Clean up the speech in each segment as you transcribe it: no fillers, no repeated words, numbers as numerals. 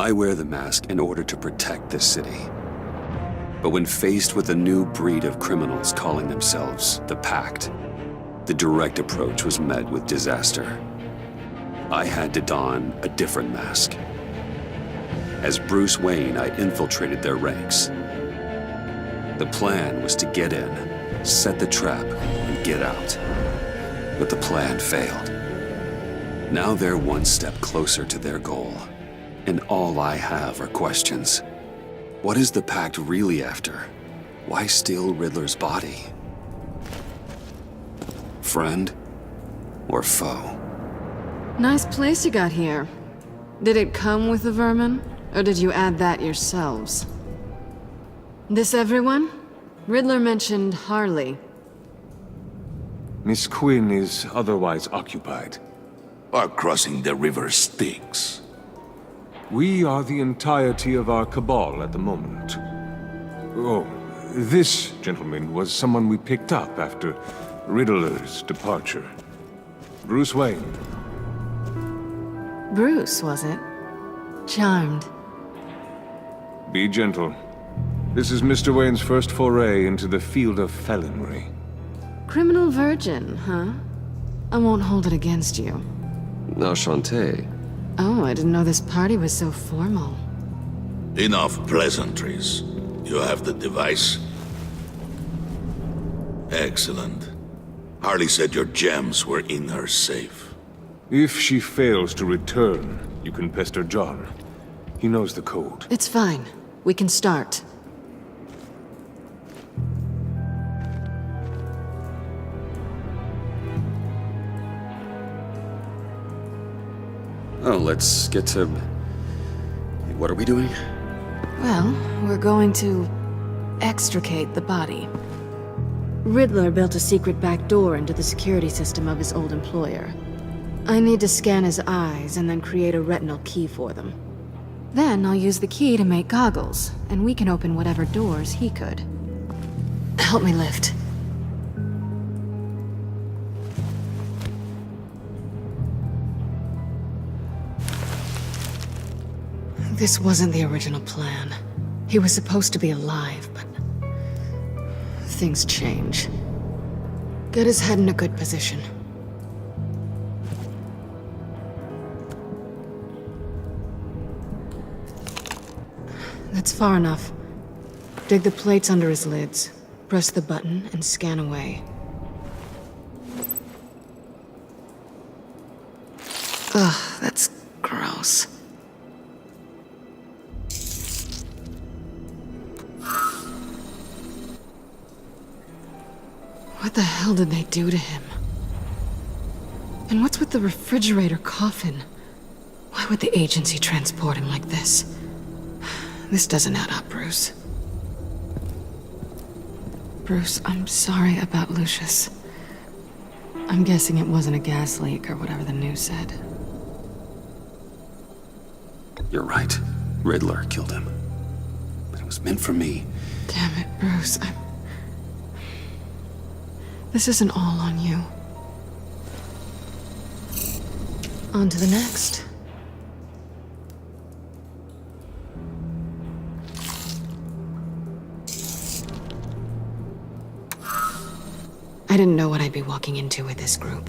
I wear the mask in order to protect this city. But when faced with a new breed of criminals calling themselves the Pact, the direct approach was met with disaster. I had to don a different mask. As Bruce Wayne, I infiltrated their ranks. The plan was to get in, set the trap, and get out. But the plan failed. Now they're one step closer to their goal, and all I have are questions. What is the Pact really after? Why steal Riddler's body? Friend or foe? Nice place you got here. Did it come with the vermin, or did you add that yourselves? This everyone? Riddler mentioned Harley. Miss Quinn is otherwise occupied. Are crossing the river Styx. We are the entirety of our cabal at the moment. Oh, this gentleman was someone we picked up after Riddler's departure. Bruce Wayne. Bruce, was it? Charmed. Be gentle. This is Mr. Wayne's first foray into the field of felonry. Criminal virgin, huh? I won't hold it against you. Enchanté. Oh, I didn't know this party was so formal. Enough pleasantries. You have the device? Excellent. Harley said your gems were in her safe. If she fails to return, you can pester John. He knows the code. It's fine. We can start. Oh, let's get to... What are we doing? Well, we're going to extricate the body. Riddler built a secret back door into the security system of his old employer. I need to scan his eyes and then create a retinal key for them. Then I'll use the key to make goggles, and we can open whatever doors he could. Help me lift. This wasn't the original plan. He was supposed to be alive, but things change. Get his head in a good position. That's far enough. Dig the plates under his lids, press the button, and scan away. Ugh, that's gross. What the hell did they do to him? And what's with the refrigerator coffin? Why would the agency transport him like this? This doesn't add up, Bruce. Bruce, I'm sorry about Lucius. I'm guessing it wasn't a gas leak or whatever the news said. You're right. Riddler killed him. But it was meant for me. Damn it, Bruce. This isn't all on you. On to the next. I didn't know what I'd be walking into with this group,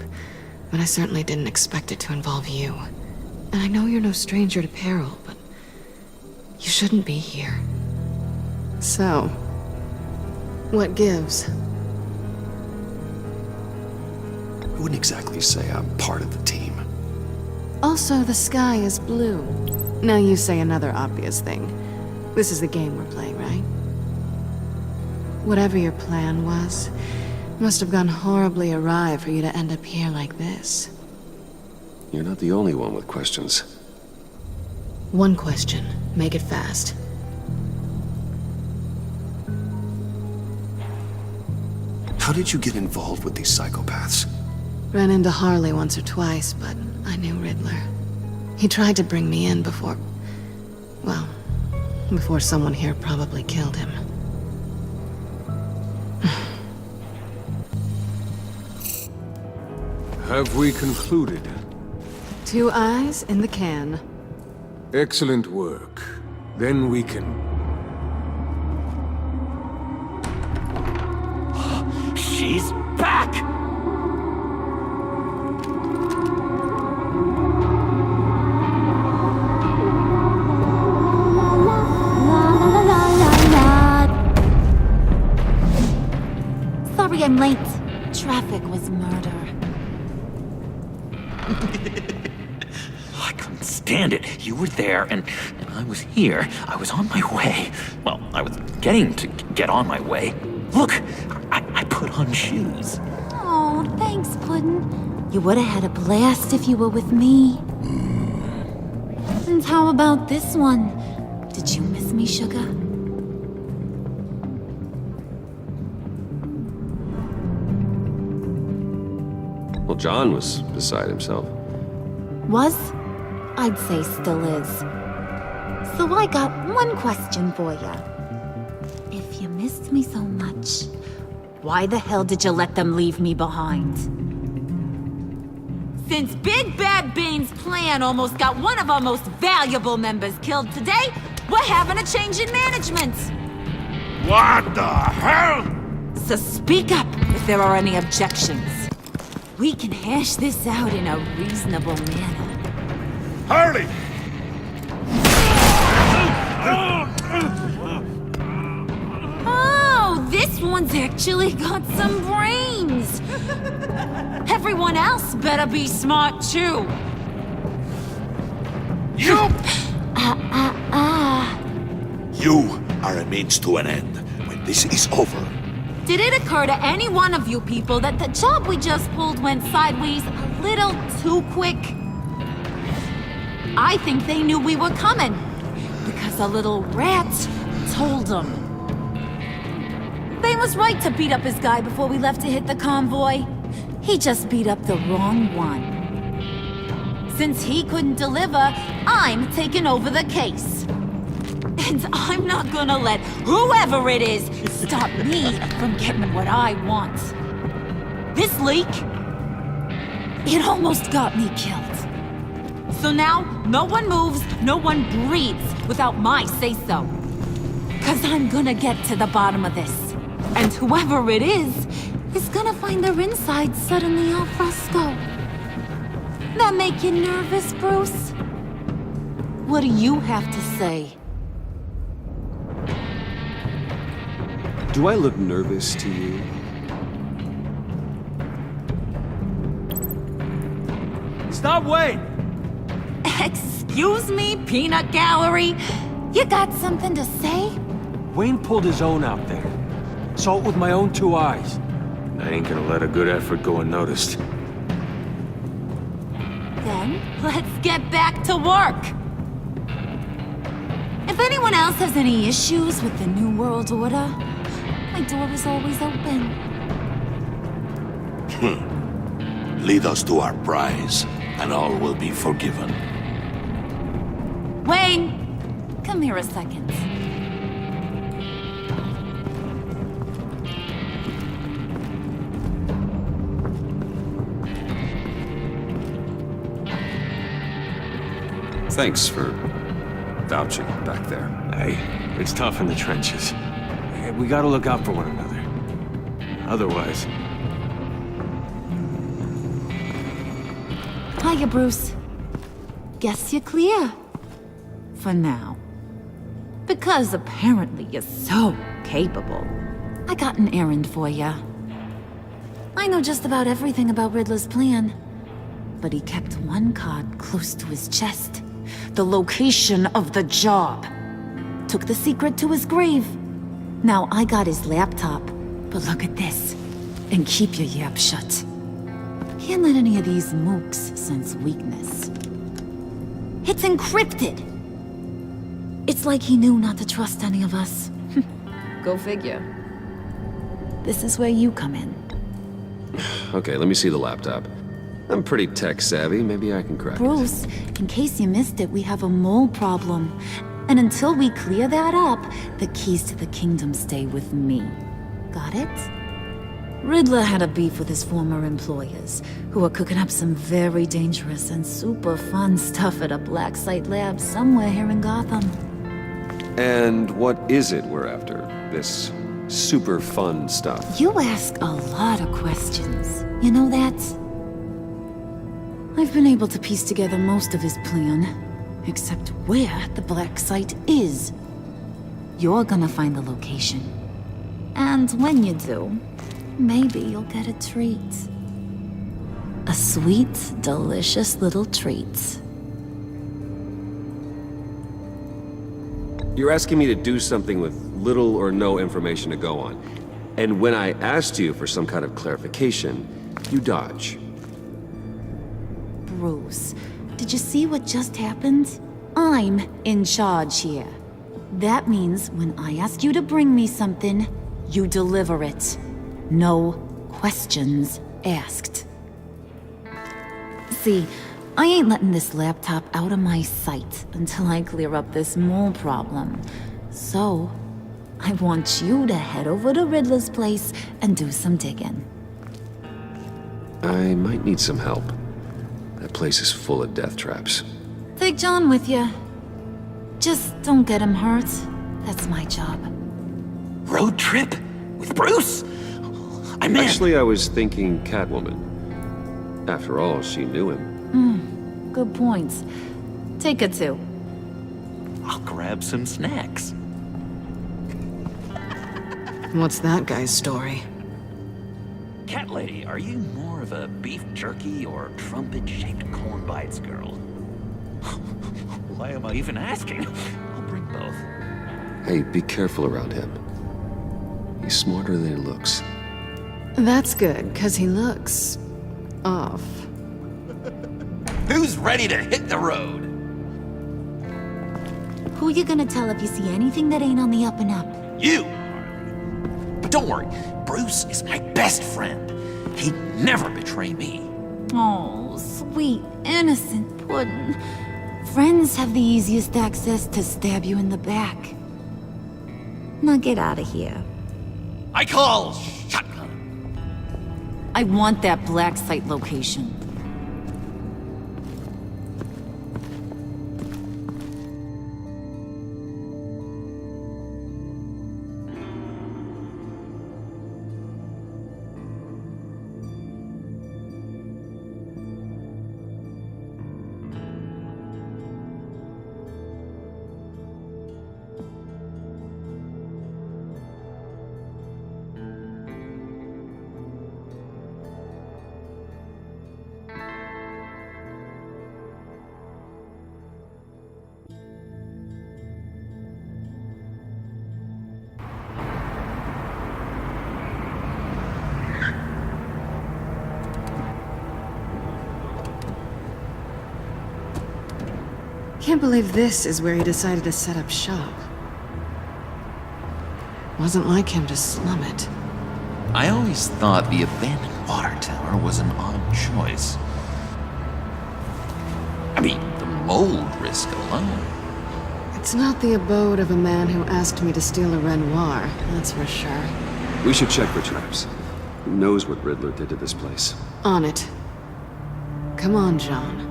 but I certainly didn't expect it to involve you. And I know you're no stranger to peril, but you shouldn't be here. So, what gives? I wouldn't exactly say I'm part of the team. Also, the sky is blue. Now you say another obvious thing. This is the game we're playing, right? Whatever your plan was, must have gone horribly awry for you to end up here like this. You're not the only one with questions. One question. Make it fast. How did you get involved with these psychopaths? Ran into Harley once or twice, but I knew Riddler. He tried to bring me in before... well, before someone here probably killed him. Have we concluded? 2 eyes in the can. Excellent work. Then we can... She's back! Sorry I'm late. Traffic was murder. I couldn't stand it. You were there, and I was here. I was on my way. Well, I was getting to get on my way. Look, I put on shoes. Oh, thanks, Puddin'. You would have had a blast if you were with me. And how about this one? Did you miss me, sugar? Well, John was beside himself. Was? I'd say still is. So I got one question for ya. If you missed me so much, why the hell did you let them leave me behind? Since Big Bad Bane's plan almost got one of our most valuable members killed today, we're having a change in management. What the hell? So speak up if there are any objections. We can hash this out in a reasonable manner. Harley! Oh, this one's actually got some brains. Everyone else better be smart too. You! You are a means to an end. When this is over, Did it occur to any one of you people that the job we just pulled went sideways a little too quick? I think they knew we were coming, because a little rat told them. Bane was right to beat up his guy before we left to hit the convoy. He just beat up the wrong one. Since he couldn't deliver, I'm taking over the case. And I'm not gonna let whoever it is stop me from getting what I want. This leak, it almost got me killed. So now, no one moves, no one breathes without my say-so. 'Cause I'm gonna get to the bottom of this. And whoever it is gonna find their insides suddenly al fresco. That make you nervous, Bruce? What do you have to say? Do I look nervous to you? Stop, wait! Excuse me, peanut gallery? You got something to say? Wayne pulled his own out there. Saw it with my own two eyes. I ain't gonna let a good effort go unnoticed. Then, let's get back to work. If anyone else has any issues with the New World Order, my door is always open. Lead us to our prize, and all will be forgiven. Wayne, come here a second. Thanks for vouching back there. Hey, it's tough in the trenches. We gotta look out for one another. Otherwise... Hiya, Bruce. Guess you're clear. For now. Because apparently you're so capable. I got an errand for ya. I know just about everything about Riddler's plan. But he kept one card close to his chest. The location of the job. Took the secret to his grave. Now I got his laptop. But look at this. And keep your yap shut. Can't let any of these mooks sense weakness. It's encrypted! It's like he knew not to trust any of us. Go figure. This is where you come in. Okay, let me see the laptop. I'm pretty tech savvy. Maybe I can crack it. Bruce, in case you missed it, we have a mole problem. And until we clear that up, the keys to the kingdom stay with me. Got it? Riddler had a beef with his former employers, who were cooking up some very dangerous and super fun stuff at a black site lab somewhere here in Gotham. And what is it we're after? This super fun stuff. You ask a lot of questions. You know that? I've been able to piece together most of his plan, except where the black site is. You're gonna find the location. And when you do, maybe you'll get a treat. A sweet, delicious little treat. You're asking me to do something with little or no information to go on. And when I asked you for some kind of clarification, you dodge. Bruce, did you see what just happened? I'm in charge here. That means when I ask you to bring me something, you deliver it. No questions asked. See, I ain't letting this laptop out of my sight until I clear up this mole problem. So, I want you to head over to Riddler's place and do some digging. I might need some help. That place is full of death traps. Take John with you. Just don't get him hurt. That's my job. Road trip? With Bruce? I'm in. Actually, I was thinking Catwoman. After all, she knew him. Good points. Take it too. I'll grab some snacks. What's that guy's story? Cat lady, are you more of a beef jerky or trumpet-shaped corn bites girl? Why am I even asking? I'll bring both. Hey, be careful around him. He's smarter than he looks. That's good, 'cause he looks... off. Who's ready to hit the road? Who you gonna tell if you see anything that ain't on the up and up? You! But don't worry, Bruce is my best friend. He'd never betray me. Oh, sweet, innocent puddin'. Friends have the easiest access to stab you in the back. Now get out of here. I call shotgun. I want that black site location. Can't believe this is where he decided to set up shop. Wasn't like him to slum it. I always thought the abandoned water tower was an odd choice. I mean, the mold risk alone. It's not the abode of a man who asked me to steal a Renoir, that's for sure. We should check for traps. Who knows what Riddler did to this place? On it. Come on, John.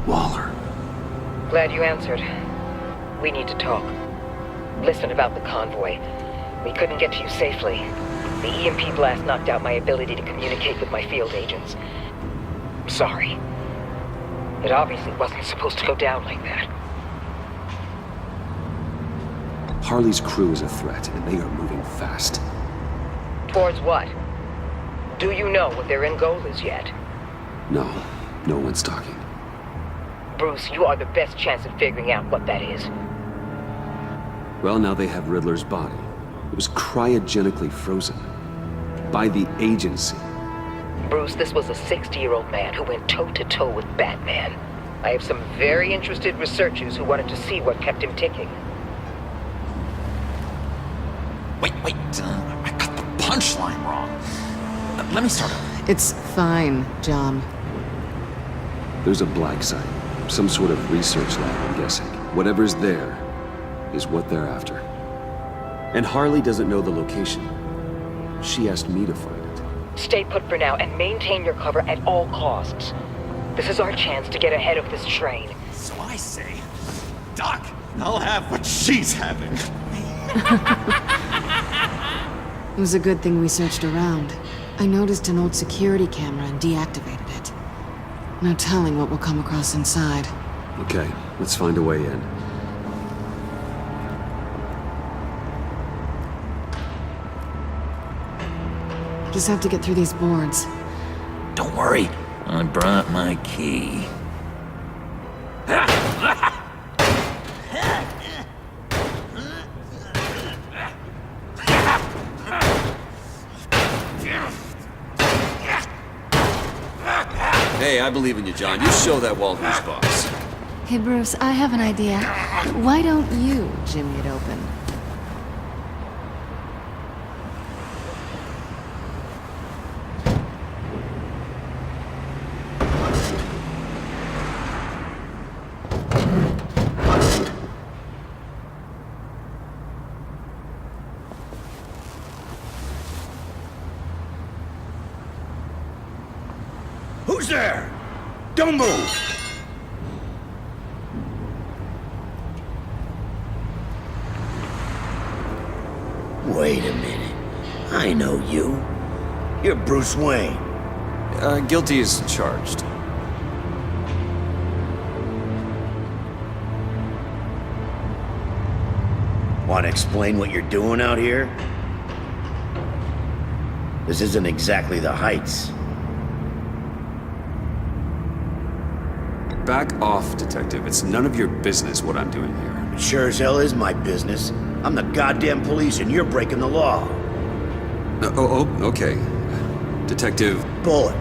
Waller. Glad you answered. We need to talk. Listen about the convoy. We couldn't get to you safely. The EMP blast knocked out my ability to communicate with my field agents. I'm sorry. It obviously wasn't supposed to go down like that. Harley's crew is a threat, and they are moving fast. Towards what? Do you know what their end goal is yet? No, no one's talking. Bruce, you are the best chance at figuring out what that is. Well, now they have Riddler's body. It was cryogenically frozen. By the agency. Bruce, this was a 60-year-old man who went toe-to-toe with Batman. I have some very interested researchers who wanted to see what kept him ticking. Wait, I got the punchline wrong. Let me start over. It's fine, John. There's a black site. Some sort of research lab, I'm guessing. Whatever's there is what they're after. And Harley doesn't know the location. She asked me to find it. Stay put for now and maintain your cover at all costs. This is our chance to get ahead of this train. So I say, Doc, I'll have what she's having. It was a good thing we searched around. I noticed an old security camera and deactivated it. No telling what we'll come across inside. Okay, let's find a way in. Just have to get through these boards. Don't worry, I brought my key. Hey, I believe in you, John. You show that wall who's boss. Hey Bruce, I have an idea. Why don't you jimmy it open? Who's there? Don't move! Wait a minute. I know you. You're Bruce Wayne. Guilty as charged. Want to explain what you're doing out here? This isn't exactly the Heights. Back off, Detective. It's none of your business what I'm doing here. It sure as hell is my business. I'm the goddamn police and you're breaking the law. Okay. Detective... Bullock.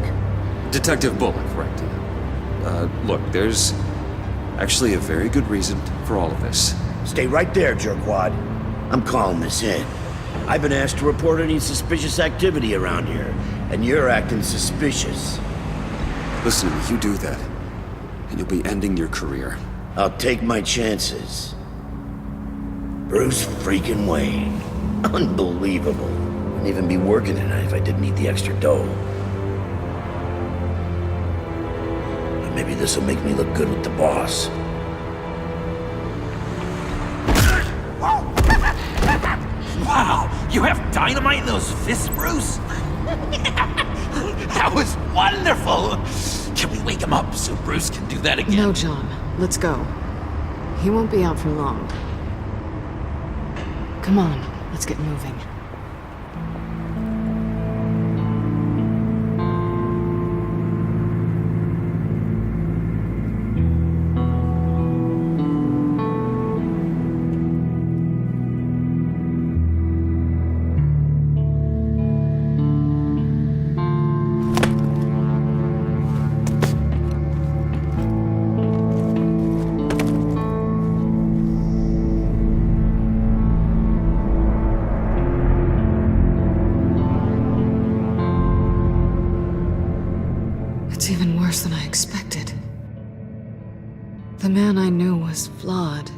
Detective Bullock, right. Look, there's actually a very good reason for all of this. Stay right there, jerkwad. I'm calling this in. I've been asked to report any suspicious activity around here, and you're acting suspicious. Listen to me, you do that, and you'll be ending your career. I'll take my chances. Bruce freaking Wayne. Unbelievable. Wouldn't even be working tonight if I didn't need the extra dough. But maybe this'll make me look good with the boss. Wow, you have dynamite in those fists, Bruce? That was wonderful! Can we wake him up so Bruce can do that again? No, John. Let's go. He won't be out for long. Come on, let's get moving. It's even worse than I expected. The man I knew was flawed,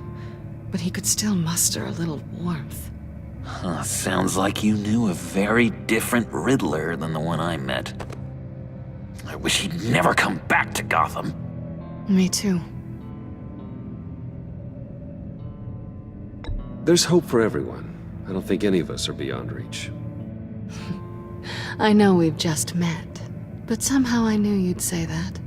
but he could still muster a little warmth. Huh, sounds like you knew a very different Riddler than the one I met. I wish he'd never come back to Gotham. Me too. There's hope for everyone. I don't think any of us are beyond reach. I know we've just met, but somehow I knew you'd say that.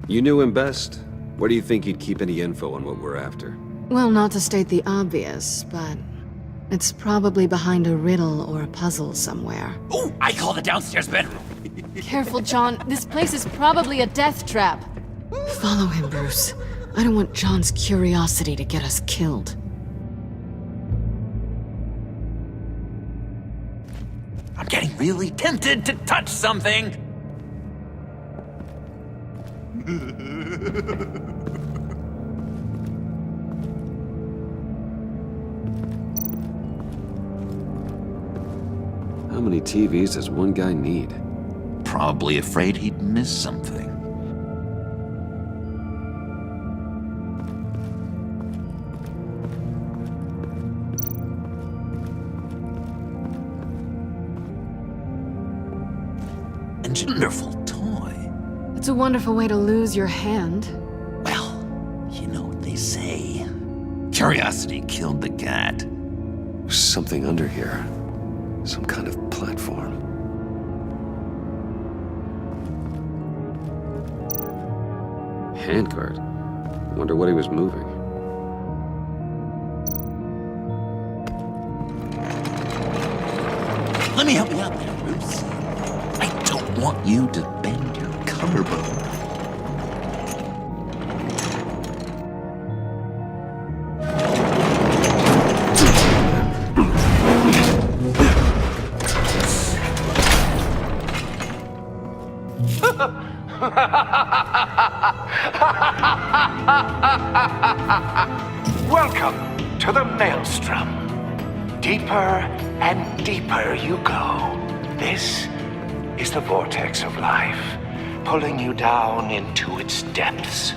You knew him best. Where do you think he'd keep any info on what we're after? Well, not to state the obvious, but it's probably behind a riddle or a puzzle somewhere. Oh, I call the downstairs bedroom. Careful, John. This place is probably a death trap. Follow him, Bruce. I don't want John's curiosity to get us killed. I'm getting really tempted to touch something. How many TVs does one guy need? Probably afraid he'd miss something. It's a wonderful way to lose your hand. Well, you know what they say. Curiosity killed the cat. There's something under here. Some kind of platform. Handcart. Wonder what he was moving. Let me help you out there, Bruce. I don't want you to bend your collarbone. Welcome to the Maelstrom. Deeper and deeper you go. This is the vortex of life, pulling you down into its depths.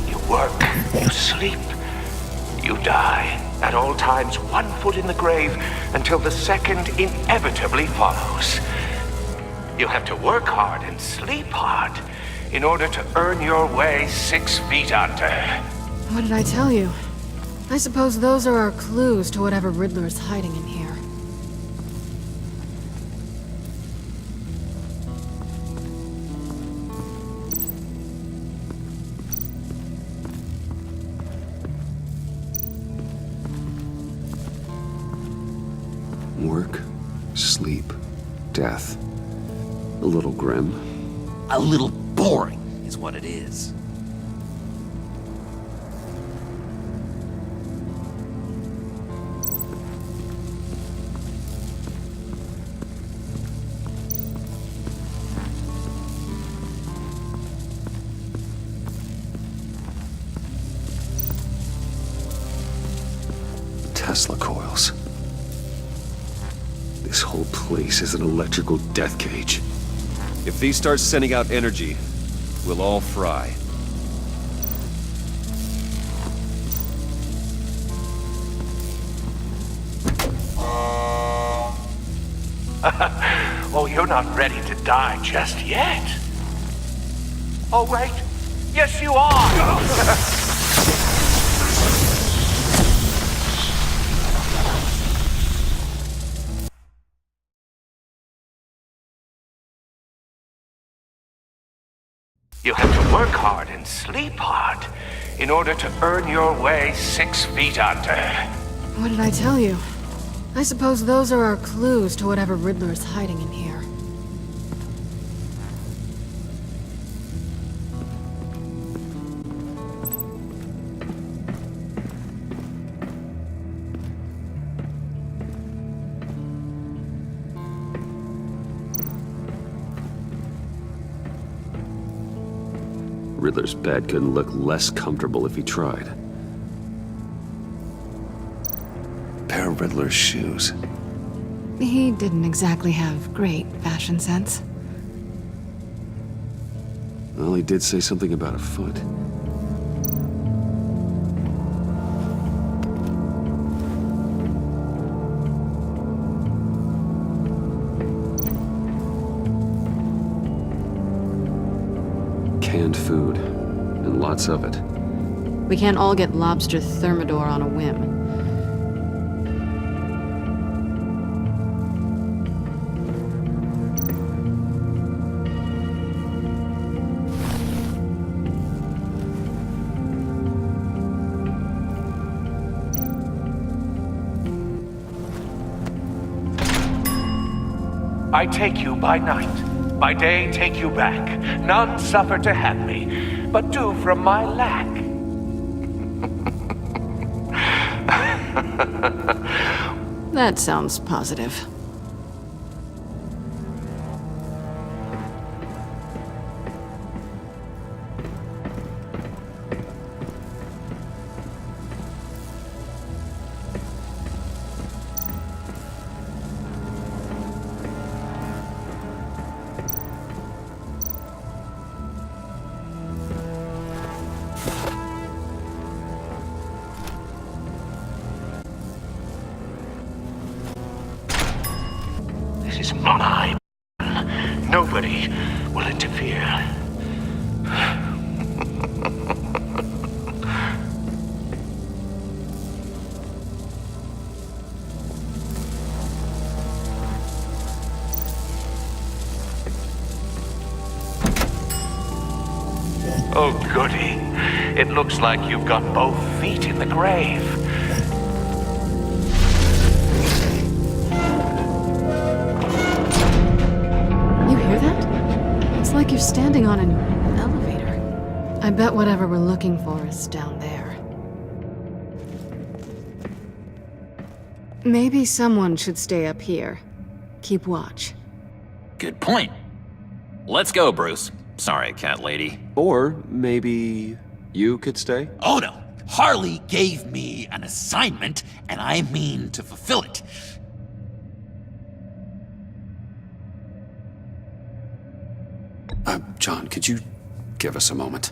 You work, you sleep, you die. At all times, 1 foot in the grave until the second inevitably follows. You have to work hard and sleep hard in order to earn your way 6 feet under. What did I tell you? I suppose those are our clues to whatever Riddler is hiding in here. Work, sleep, death. A little grim. A little boring is what it is. Tesla coils. This whole place is an electrical death cage. If these start sending out energy, we'll all fry. Oh, you're not ready to die just yet. Oh, wait. Yes, you are! You have to work hard and sleep hard in order to earn your way 6 feet under. What did I tell you? I suppose those are our clues to whatever Riddler is hiding in here. Riddler's bed couldn't look less comfortable if he tried. Pair of Riddler's shoes. He didn't exactly have great fashion sense. Well, he did say something about a foot. Canned food, and lots of it. We can't all get lobster thermidor on a whim. I take you by night, by day take you back. None suffer to have me, but do from my lack. That sounds positive. This is my Nobody will interfere. Oh, goody. It looks like you've got both feet in the grave. You hear that? It's like you're standing on an elevator. I bet whatever we're looking for is down there. Maybe someone should stay up here. Keep watch. Good point. Let's go, Bruce. Sorry, cat lady. Or maybe you could stay? Oh no! Harley gave me an assignment, and I mean to fulfill it. John, could you give us a moment?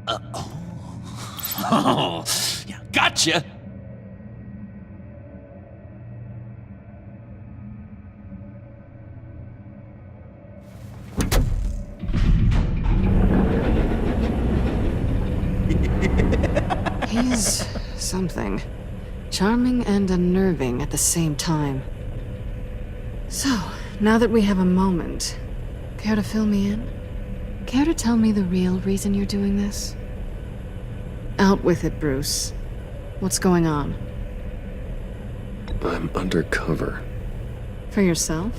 Oh, yeah, gotcha! He's something. Charming and unnerving at the same time. So, now that we have a moment, care to fill me in? Care to tell me the real reason you're doing this? Out with it, Bruce. What's going on? I'm undercover. For yourself?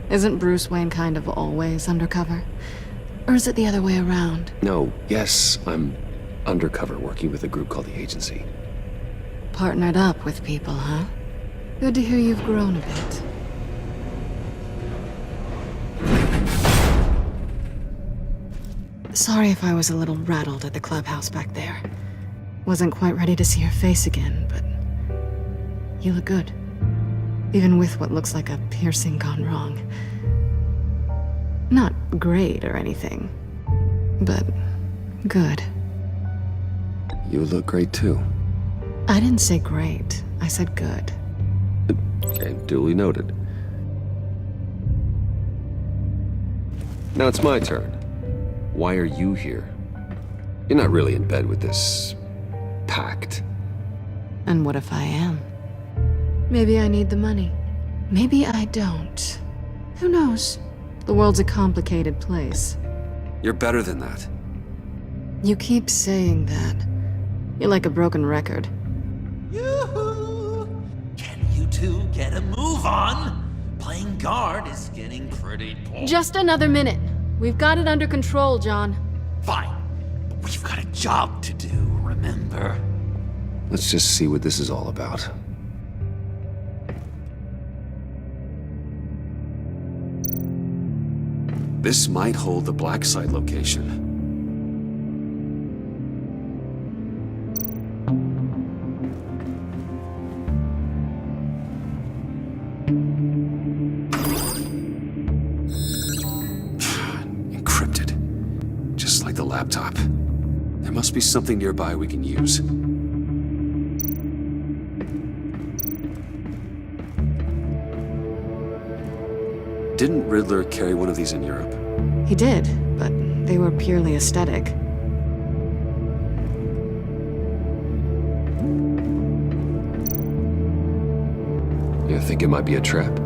Isn't Bruce Wayne kind of always undercover? Or is it the other way around? No, yes, I'm undercover working with a group called the Agency. Partnered up with people, huh? Good to hear you've grown a bit. Sorry if I was a little rattled at the clubhouse back there. Wasn't quite ready to see your face again, but you look good. Even with what looks like a piercing gone wrong. Not great or anything, but good. You look great too. I didn't say great. I said good. Okay, duly noted. Now it's my turn. Why are you here? You're not really in bed with this pact. And what if I am? Maybe I need the money. Maybe I don't. Who knows? The world's a complicated place. You're better than that. You keep saying that. You're like a broken record. Yoo-hoo! Can you two get a move on? Playing guard is getting pretty boring. Just another minute. We've got it under control, John. Fine. But we've got a job to do, remember? Let's just see what this is all about. This might hold the black site location. Encrypted. Just like the laptop. There must be something nearby we can use. Didn't Riddler carry one of these in Europe? He did, but they were purely aesthetic. You think it might be a trap?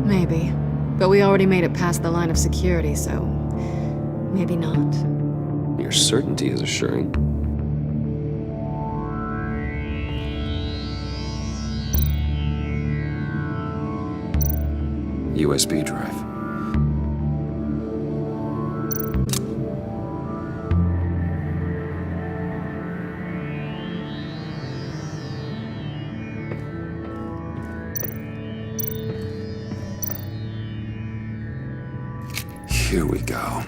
Maybe. But we already made it past the line of security, so maybe not. Your certainty is assuring. USB drive. Here we go.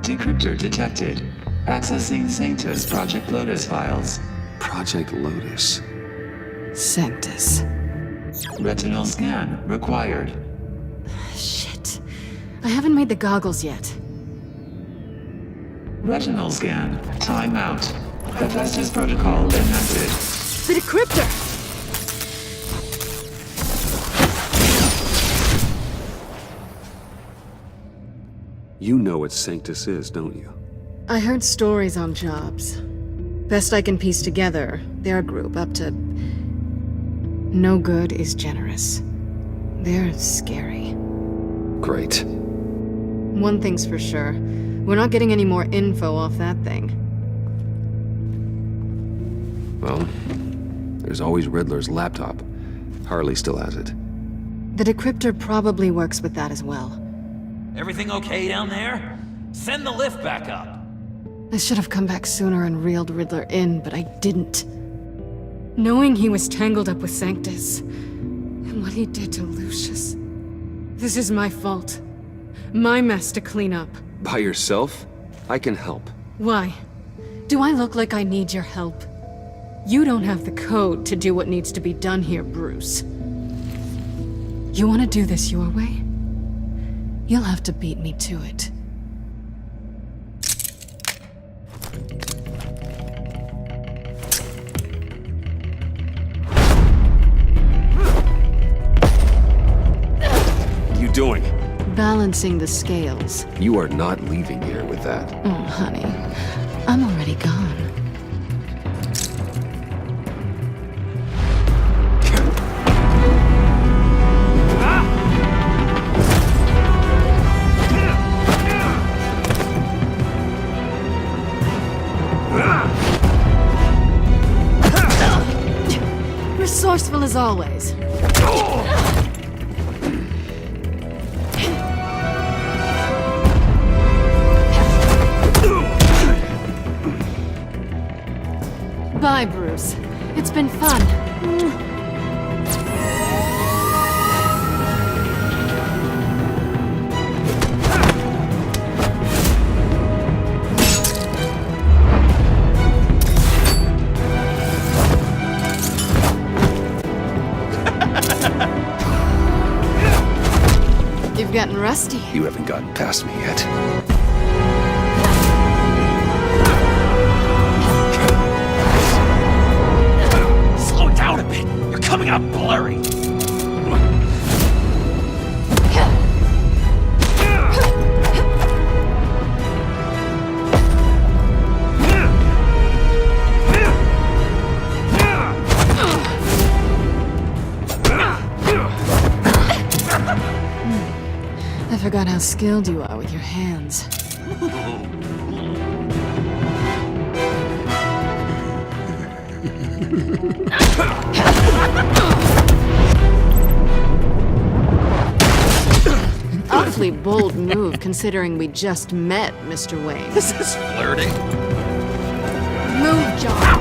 Decryptor detected. Accessing Sanctus Project Lotus files. Project Lotus. Sanctus. Retinal scan required. Shit. I haven't made the goggles yet. Retinal scan. Timeout. Hephaestus protocol enacted. The decryptor! You know what Sanctus is, don't you? I heard stories on jobs. Best I can piece together, their group up to... No good is generous. They're scary. Great. One thing's for sure. We're not getting any more info off that thing. Well, there's always Riddler's laptop. Harley still has it. The decryptor probably works with that as well. Everything okay down there? Send the lift back up. I should have come back sooner and reeled Riddler in, but I didn't. Knowing he was tangled up with Sanctus, and what he did to Lucius. This is my fault. My mess to clean up. By yourself? I can help. Why? Do I look like I need your help? You don't have the code to do what needs to be done here, Bruce. You want to do this your way? You'll have to beat me to it. What are you doing? Balancing the scales. You are not leaving here with that. Oh, honey. I'm already gone. Resourceful as always. Bye, Bruce. It's been fun. You've gotten rusty. You haven't gotten past me yet. Slow down a bit. You're coming out blurry. I forgot how skilled you are with your hands. Awfully bold move considering we just met, Mr. Wayne. This is flirting. Move, John.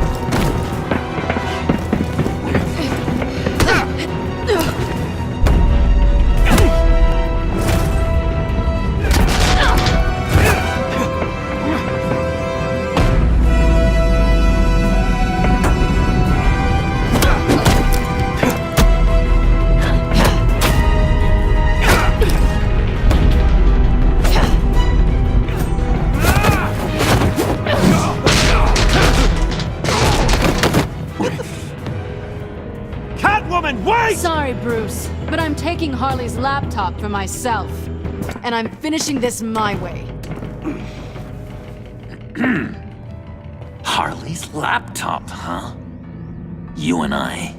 Sorry, Bruce, but I'm taking Harley's laptop for myself. And I'm finishing this my way. Harley's laptop, huh? You and I,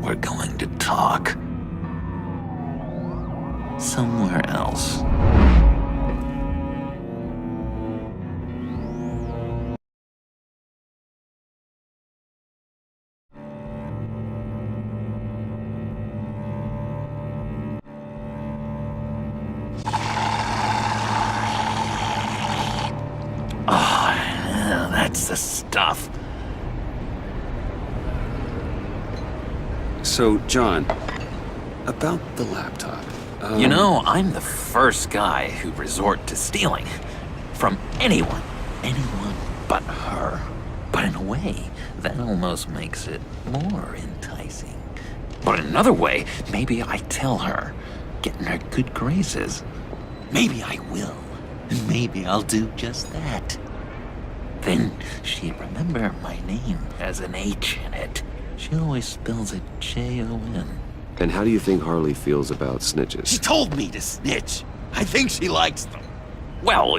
we're going to talk. Somewhere else. That's the stuff. So, John, about the laptop. You know, I'm the first guy who'd resort to stealing. From anyone but her. But in a way, that almost makes it more enticing. But in another way, maybe I tell her, get in her good graces. Maybe I will. And maybe I'll do just that. Then she'd remember my name has an H in it. She always spells it J-O-N. And how do you think Harley feels about snitches? She told me to snitch. I think she likes them. Well,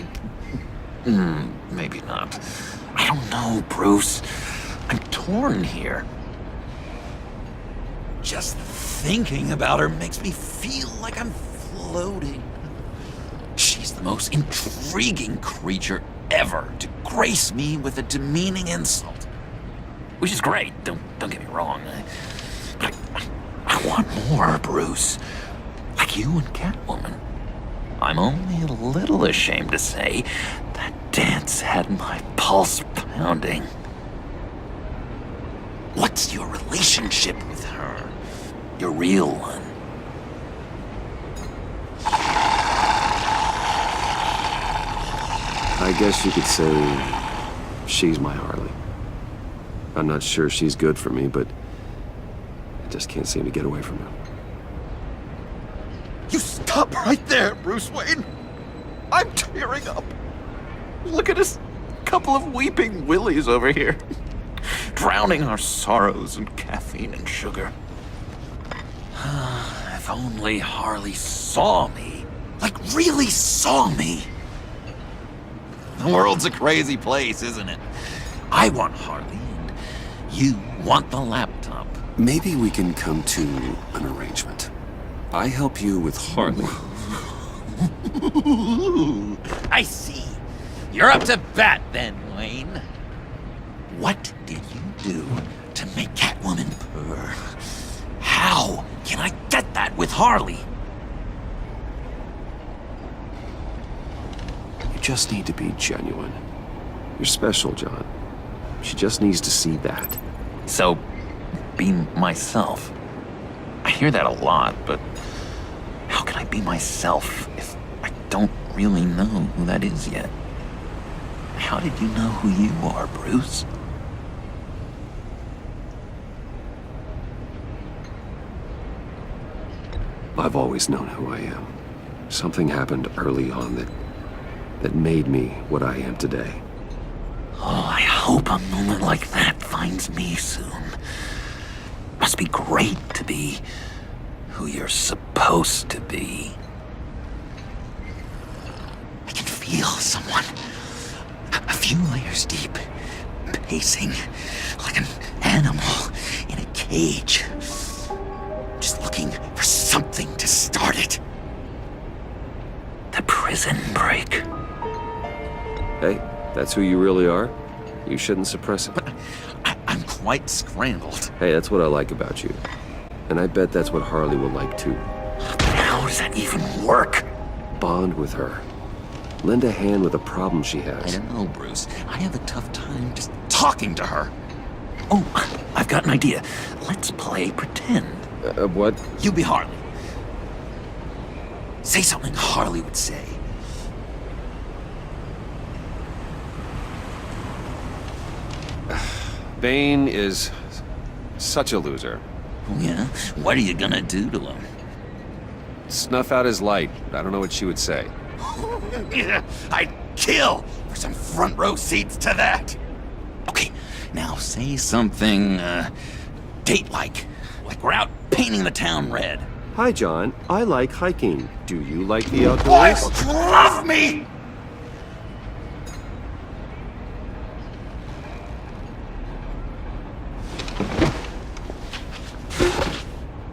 maybe not. I don't know, Bruce. I'm torn here. Just thinking about her makes me feel like I'm floating. She's the most intriguing creature ever to grace me with a demeaning insult. Which is great, don't get me wrong. I want more, Bruce. Like you and Catwoman. I'm only a little ashamed to say that dance had my pulse pounding. What's your relationship with her? Your real one? I guess you could say she's my Harley. I'm not sure she's good for me, but I just can't seem to get away from her. You stop right there, Bruce Wayne. I'm tearing up. Look at us, couple of weeping willies over here. Drowning our sorrows in caffeine and sugar. If only Harley saw me. Like, really saw me. The world's a crazy place, isn't it? I want Harley, and you want the laptop. Maybe we can come to an arrangement. I help you with Harley. I see. You're up to bat then, Wayne. What did you do to make Catwoman purr? How can I get that with Harley? You just need to be genuine. You're special, John. She just needs to see that. So, be myself. I hear that a lot, but how can I be myself if I don't really know who that is yet? How did you know who you are, Bruce? I've always known who I am. Something happened early on that made me what I am today. Oh, I hope a moment like that finds me soon. Must be great to be who you're supposed to be. I can feel someone a few layers deep, pacing like an animal in a cage, just looking for something to start it. The prison break. Hey, that's who you really are? You shouldn't suppress it. But I'm quite scrambled. Hey, that's what I like about you. And I bet that's what Harley will like too. But how does that even work? Bond with her. Lend a hand with a problem she has. I don't know, Bruce. I have a tough time just talking to her. Oh, I've got an idea. Let's play pretend. What? You be Harley. Say something Harley would say. Bane is such a loser. Oh, yeah? What are you gonna do to him? Snuff out his light. I don't know what she would say. I'd kill for some front row seats to that. Okay, now say something, date-like. Like we're out painting the town red. Hi, John. I like hiking. Do you like the outdoors? Boys, love me!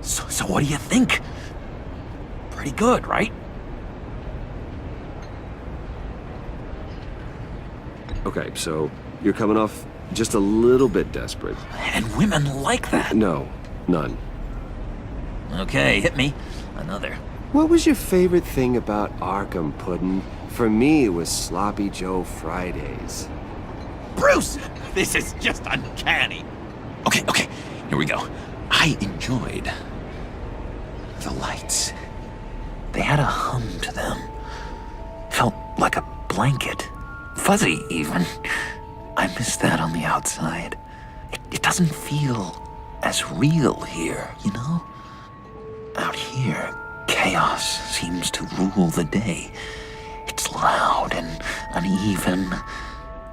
So what do you think? Pretty good, right? Okay, so you're coming off just a little bit desperate. And women like that. No, none. Okay, hit me. Another. What was your favorite thing about Arkham, Puddin'? For me, it was Sloppy Joe Fridays. Bruce! This is just uncanny. Okay, here we go. I enjoyed the lights. They had a hum to them. Felt like a blanket. Fuzzy, even. I miss that on the outside. It doesn't feel as real here, you know? Out here, chaos seems to rule the day. It's loud and uneven.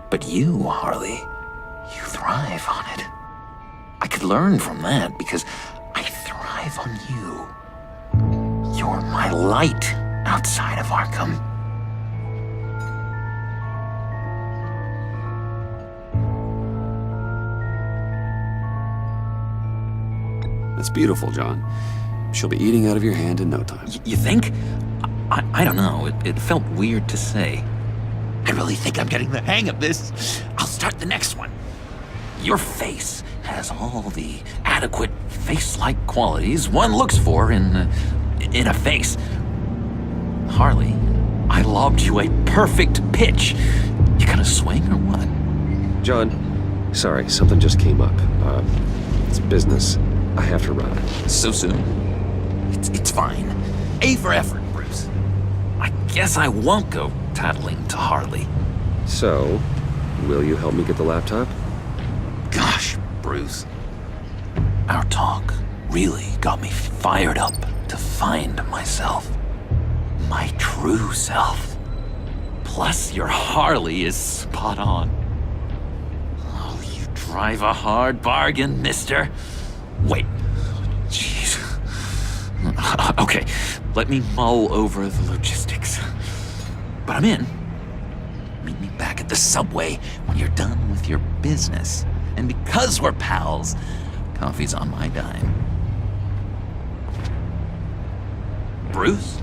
But you, Harley, you thrive on it. I could learn from that because I thrive on you. You're my light outside of Arkham. That's beautiful, John. She'll be eating out of your hand in no time. You think? I don't know. It felt weird to say. I really think I'm getting the hang of this. I'll start the next one. Your face has all the adequate face-like qualities one looks for in a face. Harley, I lobbed you a perfect pitch. You gonna swing or what? John, sorry, something just came up. It's business. I have to run. So soon? It's fine. A for effort, Bruce. I guess I won't go tattling to Harley. So, will you help me get the laptop? Gosh, Bruce. Our talk really got me fired up to find myself. My true self. Plus, your Harley is spot on. Oh, you drive a hard bargain, mister. Wait. Jeez. Okay, let me mull over the logistics. But I'm in. Meet me back at the subway when you're done with your business. And because we're pals, coffee's on my dime. Bruce?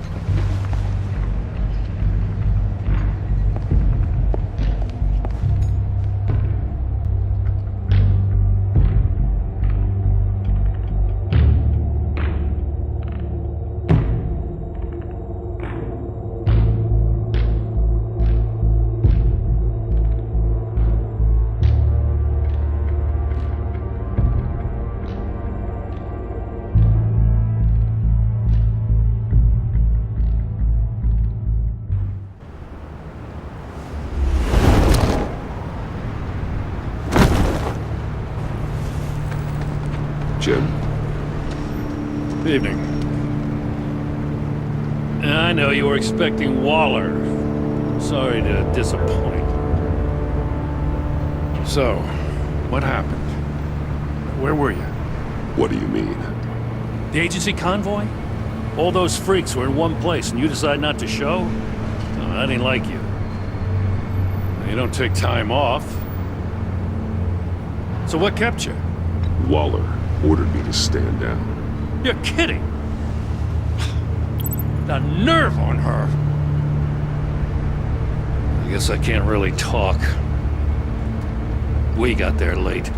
Jim? Evening. I know you were expecting Waller. Sorry to disappoint. So, what happened? Where were you? What do you mean? The agency convoy? All those freaks were in one place and you decide not to show? No, I didn't like you. You don't take time off. So what kept you? Waller ordered me to stand down. You're kidding! The nerve on her! I guess I can't really talk. We got there late.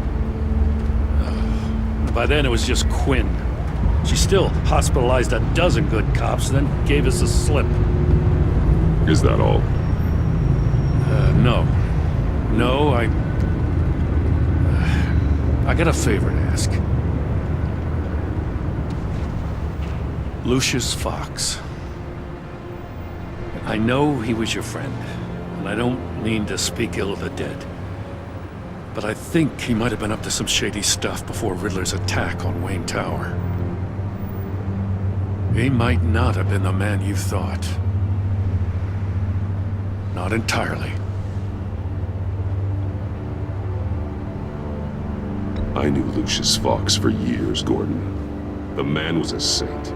By then it was just Quinn. She still hospitalized a dozen good cops, then gave us a slip. Is that all? No. No, I got a favor to ask. Lucius Fox. I know he was your friend, and I don't mean to speak ill of the dead. But I think he might have been up to some shady stuff before Riddler's attack on Wayne Tower. He might not have been the man you thought. Not entirely. I knew Lucius Fox for years, Gordon. The man was a saint.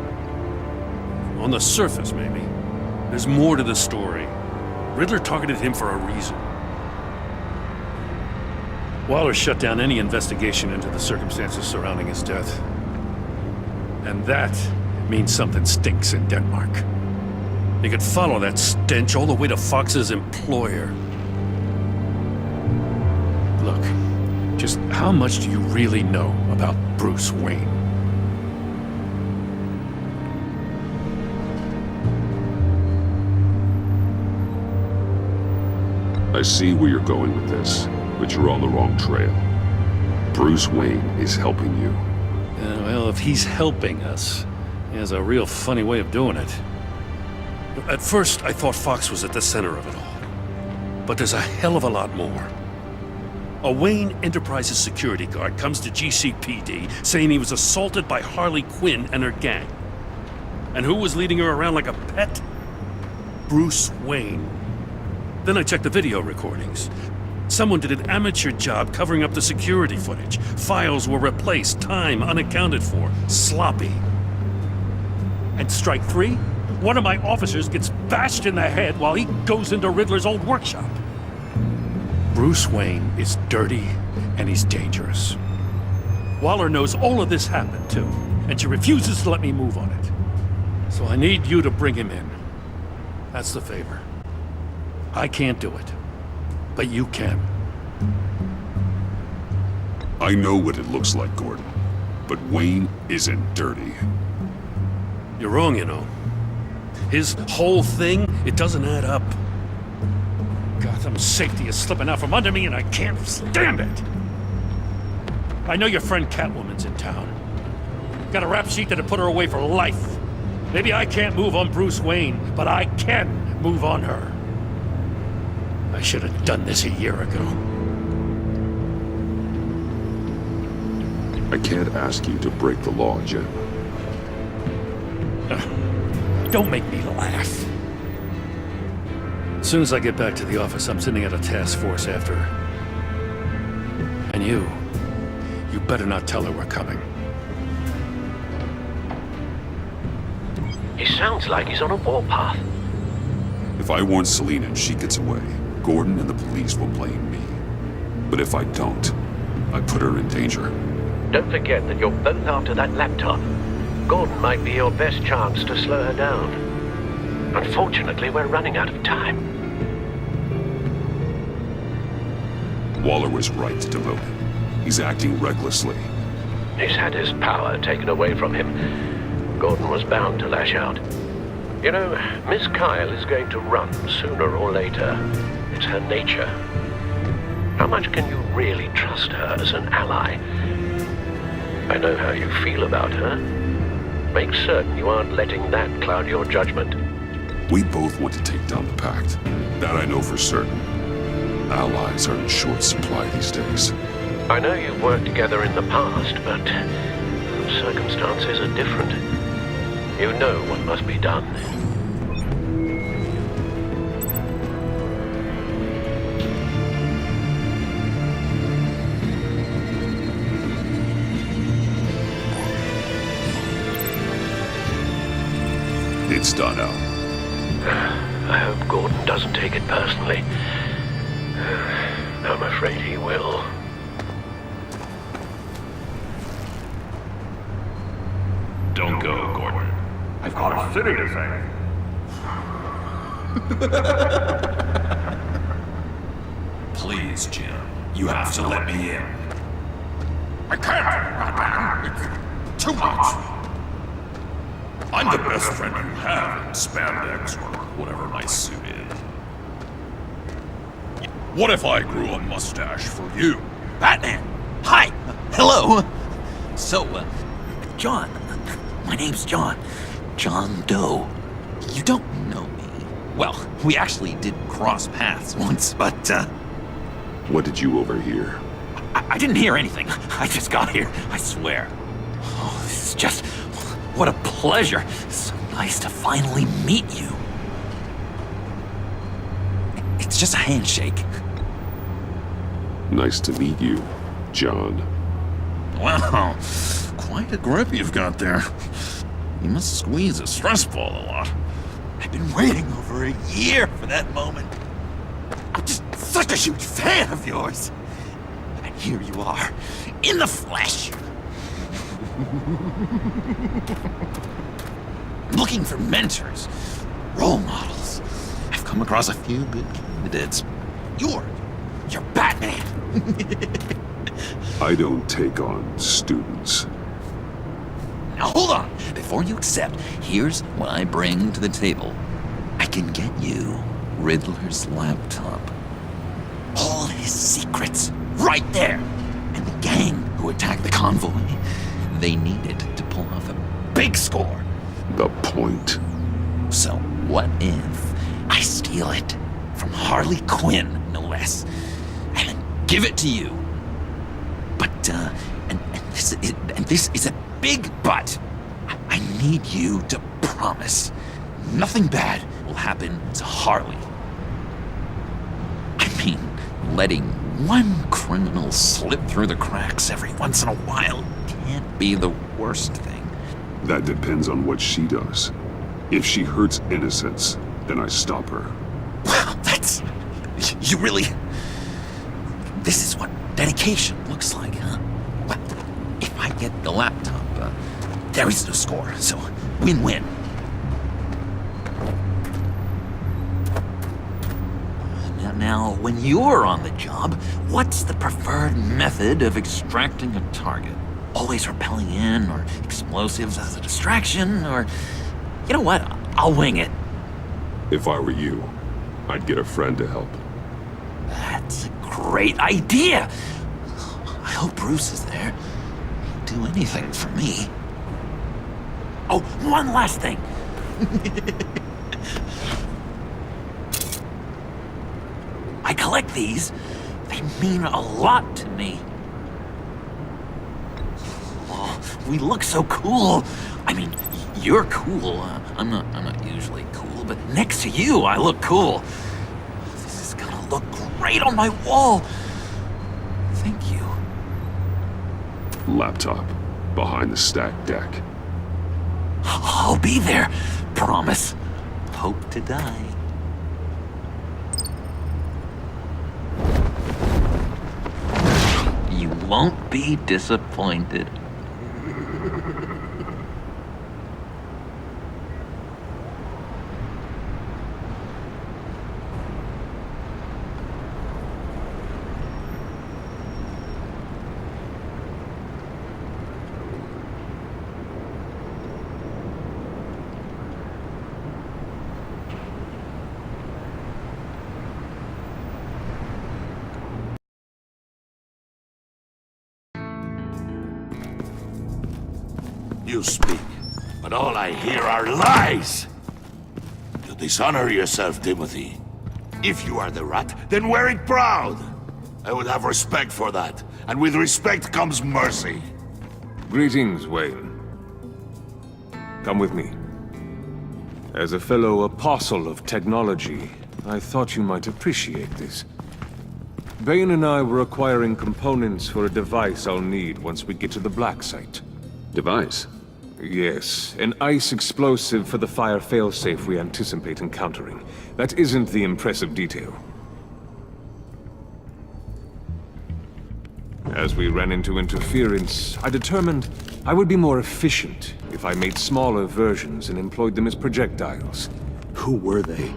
On the surface, maybe. There's more to the story. Riddler targeted him for a reason. Waller shut down any investigation into the circumstances surrounding his death. And that means something stinks in Denmark. You could follow that stench all the way to Fox's employer. Look, just how much do you really know about Bruce Wayne? I see where you're going with this, but you're on the wrong trail. Bruce Wayne is helping you. Well, if he's helping us, he has a real funny way of doing it. At first, I thought Fox was at the center of it all. But there's a hell of a lot more. A Wayne Enterprises security guard comes to GCPD saying he was assaulted by Harley Quinn and her gang. And who was leading her around like a pet? Bruce Wayne. Then I checked the video recordings. Someone did an amateur job covering up the security footage. Files were replaced, time unaccounted for, sloppy. And strike three? One of my officers gets bashed in the head while he goes into Riddler's old workshop. Bruce Wayne is dirty and he's dangerous. Waller knows all of this happened too. and she refuses to let me move on it. So I need you to bring him in. That's the favor. I can't do it, but you can. I know what it looks like, Gordon. But Wayne isn't dirty. You're wrong, you know. His whole thing, it doesn't add up. Gotham's safety is slipping out from under me and I can't stand it! I know your friend Catwoman's in town. Got a rap sheet that'd put her away for life. Maybe I can't move on Bruce Wayne, but I can move on her. I should have done this a year ago. I can't ask you to break the law, Jim. Don't make me laugh. As soon as I get back to the office, I'm sending out a task force after her. And you better not tell her we're coming. He sounds like he's on a warpath. If I warn Selina and she gets away, Gordon and the police will blame me. But if I don't, I put her in danger. Don't forget that you're both after that laptop. Gordon might be your best chance to slow her down. Unfortunately, we're running out of time. Waller was right to demote him. He's acting recklessly. He's had his power taken away from him. Gordon was bound to lash out. You know, Miss Kyle is going to run sooner or later. It's her nature. How much can you really trust her as an ally? I know how you feel about her. Make certain you aren't letting that cloud your judgment. We both want to take down the Pact. That I know for certain. Allies are in short supply these days. I know you've worked together in the past, but circumstances are different. You know what must be done. It's done, Al. I hope Gordon doesn't take it personally. I'm afraid he will. Don't go, Gordon. I've got a city to save. Please, Jim. You have to let me in. I can't, Batman. It's too much. I'm the best friend you have in spandex or whatever my suit is. What if I grew a mustache for you? Batman! Hi! Hello! So, John. My name's John. John Doe. You don't know me. Well, we actually did cross paths once, but, What did you overhear? I didn't hear anything. I just got here, I swear. Oh, this is just... What a pleasure. So nice to finally meet you. It's just a handshake. Nice to meet you, John. Wow, quite a grip you've got there. You must squeeze a stress ball a lot. I've been waiting over a year for that moment. I'm just such a huge fan of yours. And here you are, in the flesh. I'm looking for mentors, role models. I've come across a few good candidates. You're Batman. I don't take on students. Now hold on. Before you accept, here's what I bring to the table. I can get you Riddler's laptop. All his secrets, right there. And the gang who attacked the convoy, they needed to pull off a big score. The point. So what if I steal it from Harley Quinn, no less, and then give it to you? But, and this is a big but. I need you to promise nothing bad will happen to Harley. I mean, letting one criminal slip through the cracks every once in a while can't be the worst thing. That depends on what she does. If she hurts innocents, then I stop her. Wow, that's... You really... This is what dedication looks like, huh? Well, if I get the laptop, there is no score, so win-win. Now, when you're on the job, what's the preferred method of extracting a target? Always rappelling in, or explosives as a distraction, or... You know what? I'll wing it. If I were you, I'd get a friend to help. That's a great idea! I hope Bruce is there. He'd do anything for me. Oh, one last thing! I collect these. They mean a lot to me. Oh, we look so cool. I mean, you're cool. I'm not usually cool, but next to you, I look cool. This is gonna look great on my wall. Thank you. Laptop, behind the stacked deck. I'll be there. Promise. Hope to die. You won't be disappointed. You speak, but all I hear are lies! You dishonor yourself, Timothy. If you are the rat, then wear it proud! I would have respect for that, and with respect comes mercy. Greetings, Wayne. Come with me. As a fellow apostle of technology, I thought you might appreciate this. Bane and I were acquiring components for a device I'll need once we get to the Black Site. Device? Yes, an ice explosive for the fire failsafe we anticipate encountering. That isn't the impressive detail. As we ran into interference, I determined I would be more efficient if I made smaller versions and employed them as projectiles. Who were they?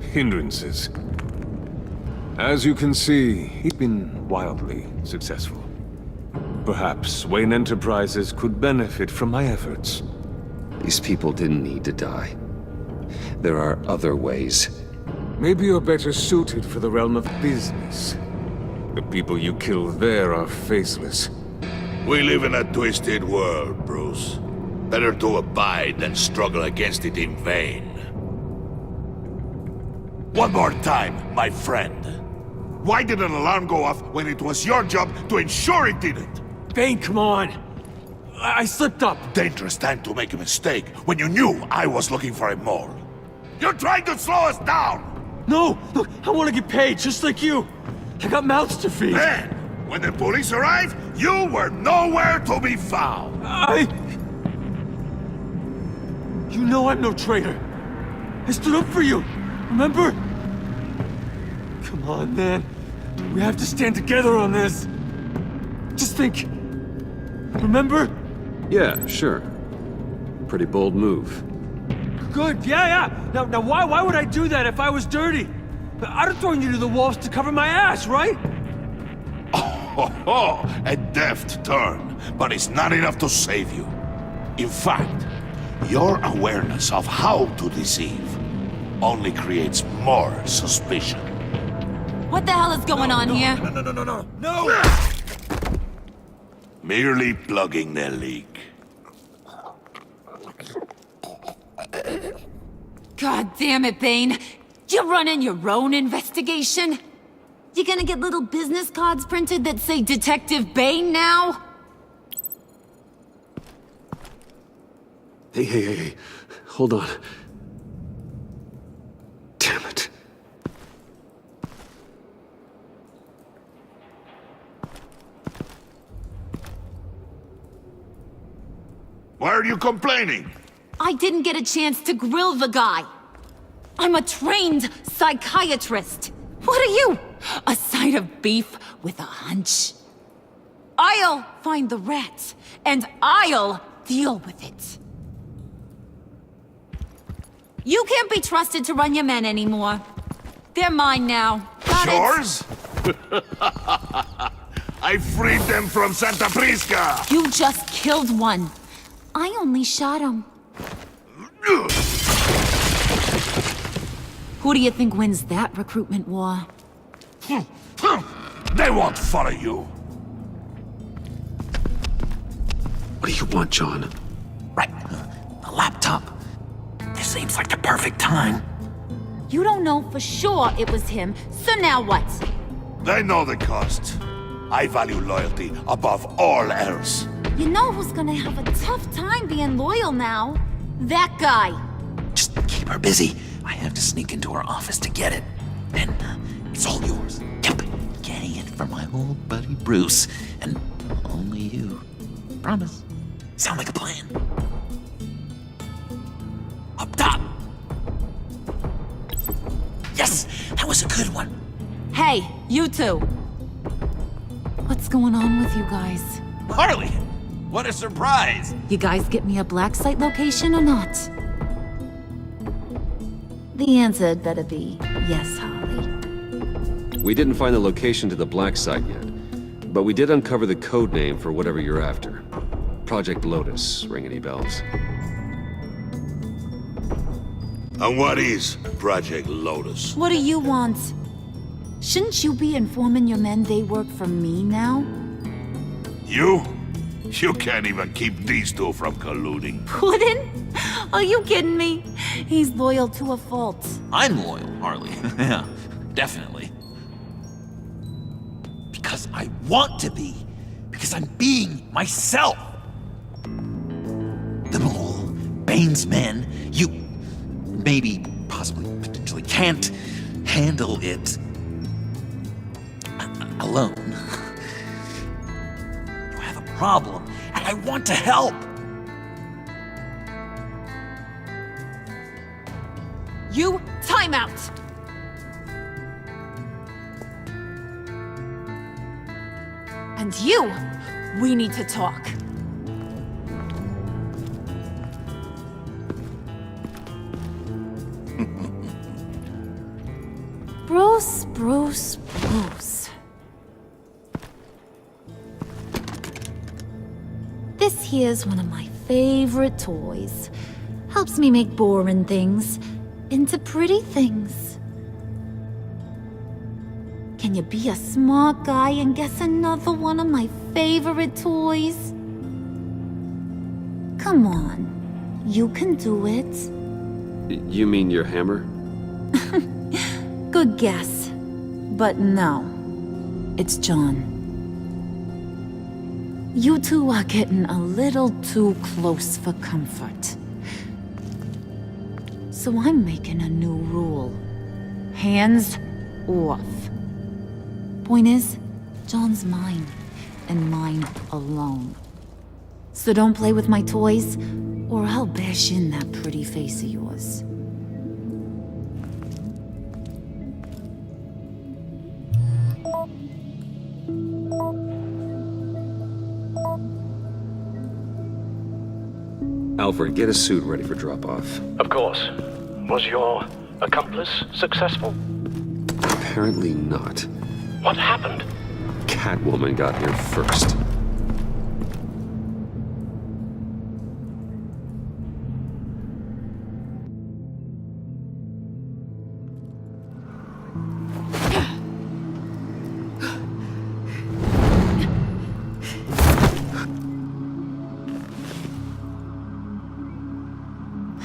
Hindrances. As you can see, he's been wildly successful. Perhaps Wayne Enterprises could benefit from my efforts. These people didn't need to die. There are other ways. Maybe you're better suited for the realm of business. The people you kill there are faceless. We live in a twisted world, Bruce. Better to abide than struggle against it in vain. One more time, my friend. Why did an alarm go off when it was your job to ensure it didn't? Bane, come on! I slipped up! Dangerous time to make a mistake when you knew I was looking for a mole. You're trying to slow us down! No! Look, I want to get paid, just like you! I got mouths to feed! Then, when the police arrived, you were nowhere to be found! You know I'm no traitor! I stood up for you, remember? Come on, man. We have to stand together on this! Just think... Remember? Yeah, sure. Pretty bold move. Good, yeah. Now why would I do that if I was dirty? I'd have thrown you to the wolves to cover my ass, right? Oh, a deft turn, but it's not enough to save you. In fact, your awareness of how to deceive only creates more suspicion. What the hell is going on here? No! Merely plugging the leak. God damn it, Bane. You're running your own investigation? You gonna get little business cards printed that say Detective Bane now? Hey. Hold on. Damn it. Why are you complaining? I didn't get a chance to grill the guy. I'm a trained psychiatrist. What are you? A side of beef with a hunch? I'll find the rats, and I'll deal with it. You can't be trusted to run your men anymore. They're mine now. Got it? Yours? I freed them from Santa Prisca! You just killed one. I only shot him. Who do you think wins that recruitment war? They won't follow you. What do you want, John? Right. A laptop. This seems like the perfect time. You don't know for sure it was him, so now what? They know the cost. I value loyalty above all else. You know who's gonna have a tough time being loyal now? That guy. Just keep her busy. I have to sneak into her office to get it. Then it's all yours. Yep. Getting it from my old buddy Bruce. And only you. Promise. Sound like a plan. Up top. Yes, that was a good one. Hey, you two. What's going on with you guys? Harley! What a surprise! You guys get me a black site location or not? The answer had better be yes, Harley. We didn't find the location to the black site yet, but we did uncover the code name for whatever you're after. Project Lotus. Ring any bells? And what is Project Lotus? What do you want? Shouldn't you be informing your men they work for me now? You? You can't even keep these two from colluding. Puddin'? Are you kidding me? He's loyal to a fault. I'm loyal, Harley. Yeah, definitely. Because I want to be. Because I'm being myself. The Mole, Bane's men, you maybe, possibly, potentially can't handle it alone. You have a problem, and I want to help. You, time out! And you, we need to talk. Bruce. This here's one of my favorite toys. Helps me make boring things into pretty things. Can you be a smart guy and guess another one of my favorite toys? Come on, you can do it. You mean your hammer? Good guess. But no, it's John. You two are getting a little too close for comfort. So I'm making a new rule. Hands off. Point is, John's mine, and mine alone. So don't play with my toys, or I'll bash in that pretty face of yours. Alfred, get a suit ready for drop-off. Of course. Was your accomplice successful? Apparently not. What happened? Catwoman got here first.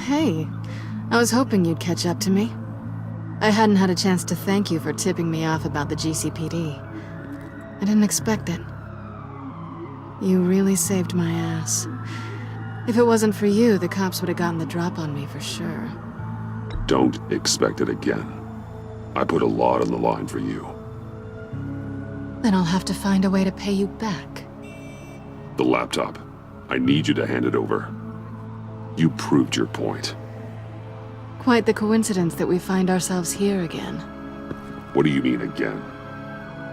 Hey, I was hoping you'd catch up to me. I hadn't had a chance to thank you for tipping me off about the GCPD. I didn't expect it. You really saved my ass. If it wasn't for you, the cops would have gotten the drop on me for sure. Don't expect it again. I put a lot on the line for you. Then I'll have to find a way to pay you back. The laptop. I need you to hand it over. You proved your point. Quite the coincidence that we find ourselves here again. What do you mean again?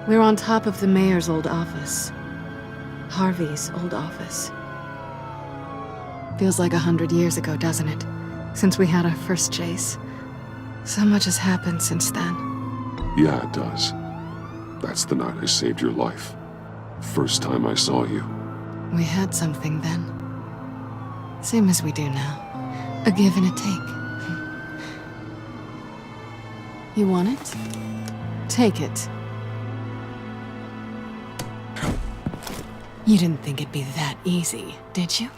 We're on top of the mayor's old office. Harvey's old office. Feels like 100 years ago, doesn't it? Since we had our first chase. So much has happened since then. Yeah, it does. That's the night I saved your life. First time I saw you. We had something then. Same as we do now. A give and a take. You want it? Take it. You didn't think it'd be that easy, did you?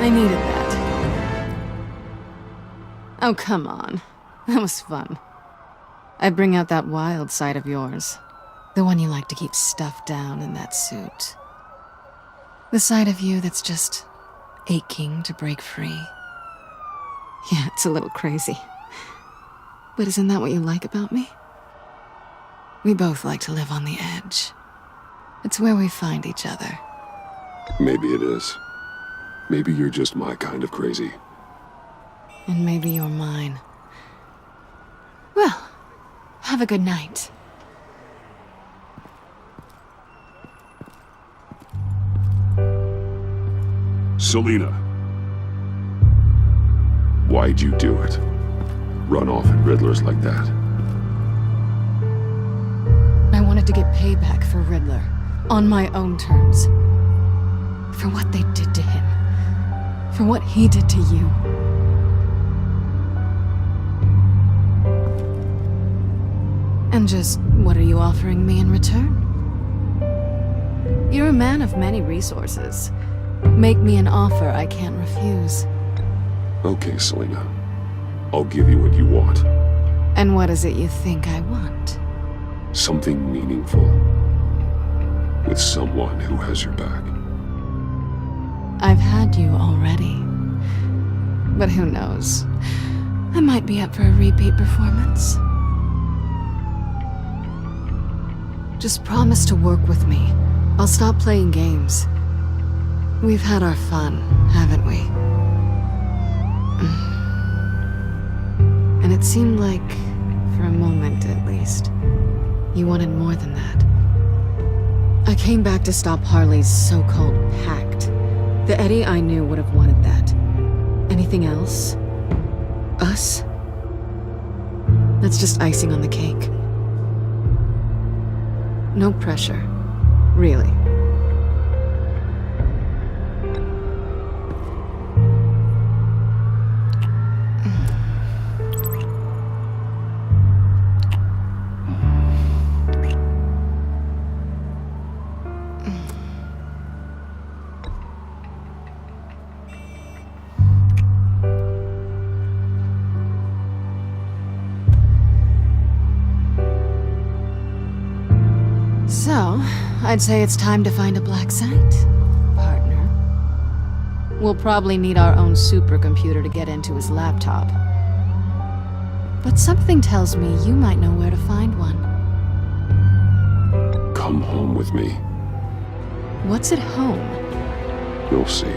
I needed that. Oh, come on. That was fun. I bring out that wild side of yours. The one you like to keep stuffed down in that suit. The side of you that's just aching to break free. Yeah, it's a little crazy. But isn't that what you like about me? We both like to live on the edge. It's where we find each other. Maybe it is. Maybe you're just my kind of crazy. And maybe you're mine. Well, have a good night. Selina. Why'd you do it? Run off at Riddlers like that? I wanted to get payback for Riddler. On my own terms. For what they did to him. For what he did to you. And just what are you offering me in return? You're a man of many resources. Make me an offer I can't refuse. Okay, Selina. I'll give you what you want. And what is it you think I want? Something meaningful. With someone who has your back. I've had you already. But who knows? I might be up for a repeat performance. Just promise to work with me. I'll stop playing games. We've had our fun, haven't we? And it seemed like, for a moment at least, you wanted more than that. I came back to stop Harley's so-called pact. The Eddie I knew would have wanted that. Anything else? Us? That's just icing on the cake. No pressure. Really. So, I'd say it's time to find a black site, partner. We'll probably need our own supercomputer to get into his laptop. But something tells me you might know where to find one. Come home with me. What's at home? You'll see.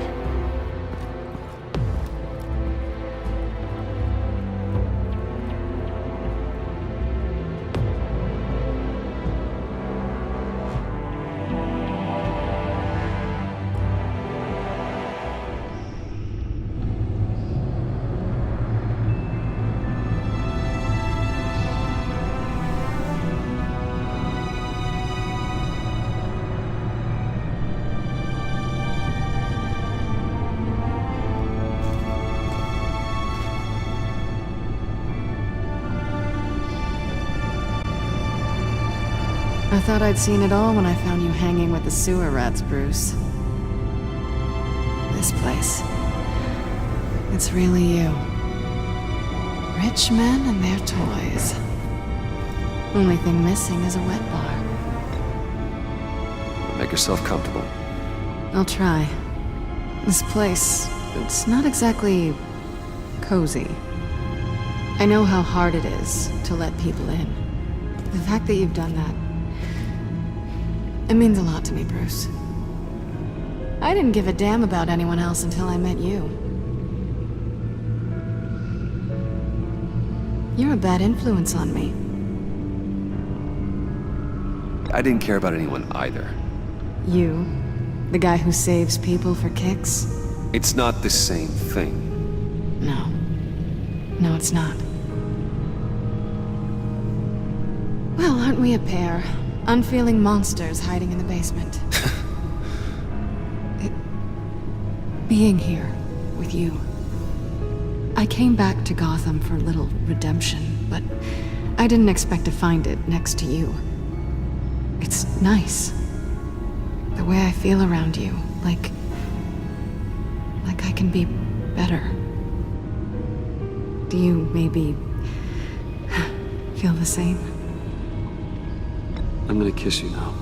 I thought I'd seen it all when I found you hanging with the sewer rats, Bruce. This place. It's really you. Rich men and their toys. Only thing missing is a wet bar. Make yourself comfortable. I'll try. This place, it's not exactly cozy. I know how hard it is to let people in. The fact that you've done that, it means a lot to me, Bruce. I didn't give a damn about anyone else until I met you. You're a bad influence on me. I didn't care about anyone either. You? The guy who saves people for kicks? It's not the same thing. No. No, it's not. Well, aren't we a pair? Unfeeling monsters hiding in the basement. Being here with you. I came back to Gotham for a little redemption, but I didn't expect to find it next to you. It's nice. The way I feel around you, like I can be better. Do you maybe feel the same? I'm gonna kiss you now.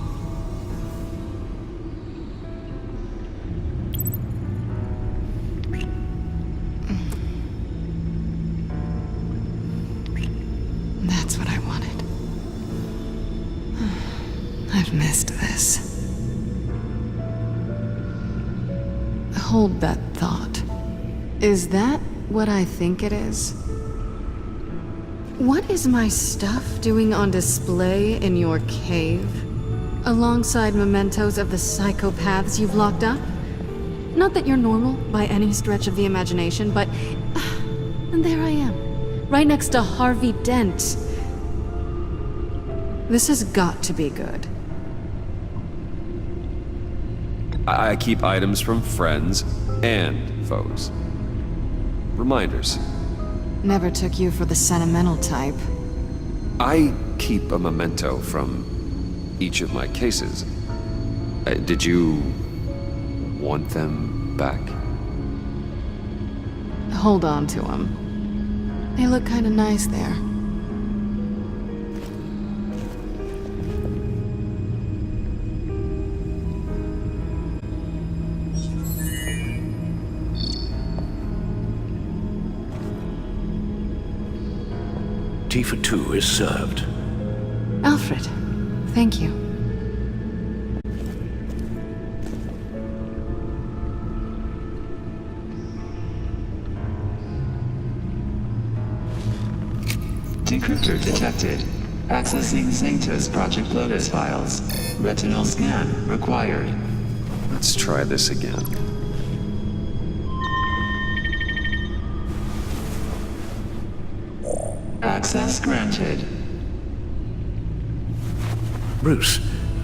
That's what I wanted. I've missed this. Hold that thought. Is that what I think it is? What is my stuff doing on display in your cave? Alongside mementos of the psychopaths you've locked up? Not that you're normal by any stretch of the imagination, but... and there I am, right next to Harvey Dent. This has got to be good. I keep items from friends and foes. Reminders. Never took you for the sentimental type. I keep a memento from each of my cases. Did you want them back? Hold on to them. They look kind of nice there. Tea for two is served. Alfred, thank you. Decryptor detected. Accessing Sanctus Project Lotus files. Retinal scan required. Let's try this again. Access granted. Bruce,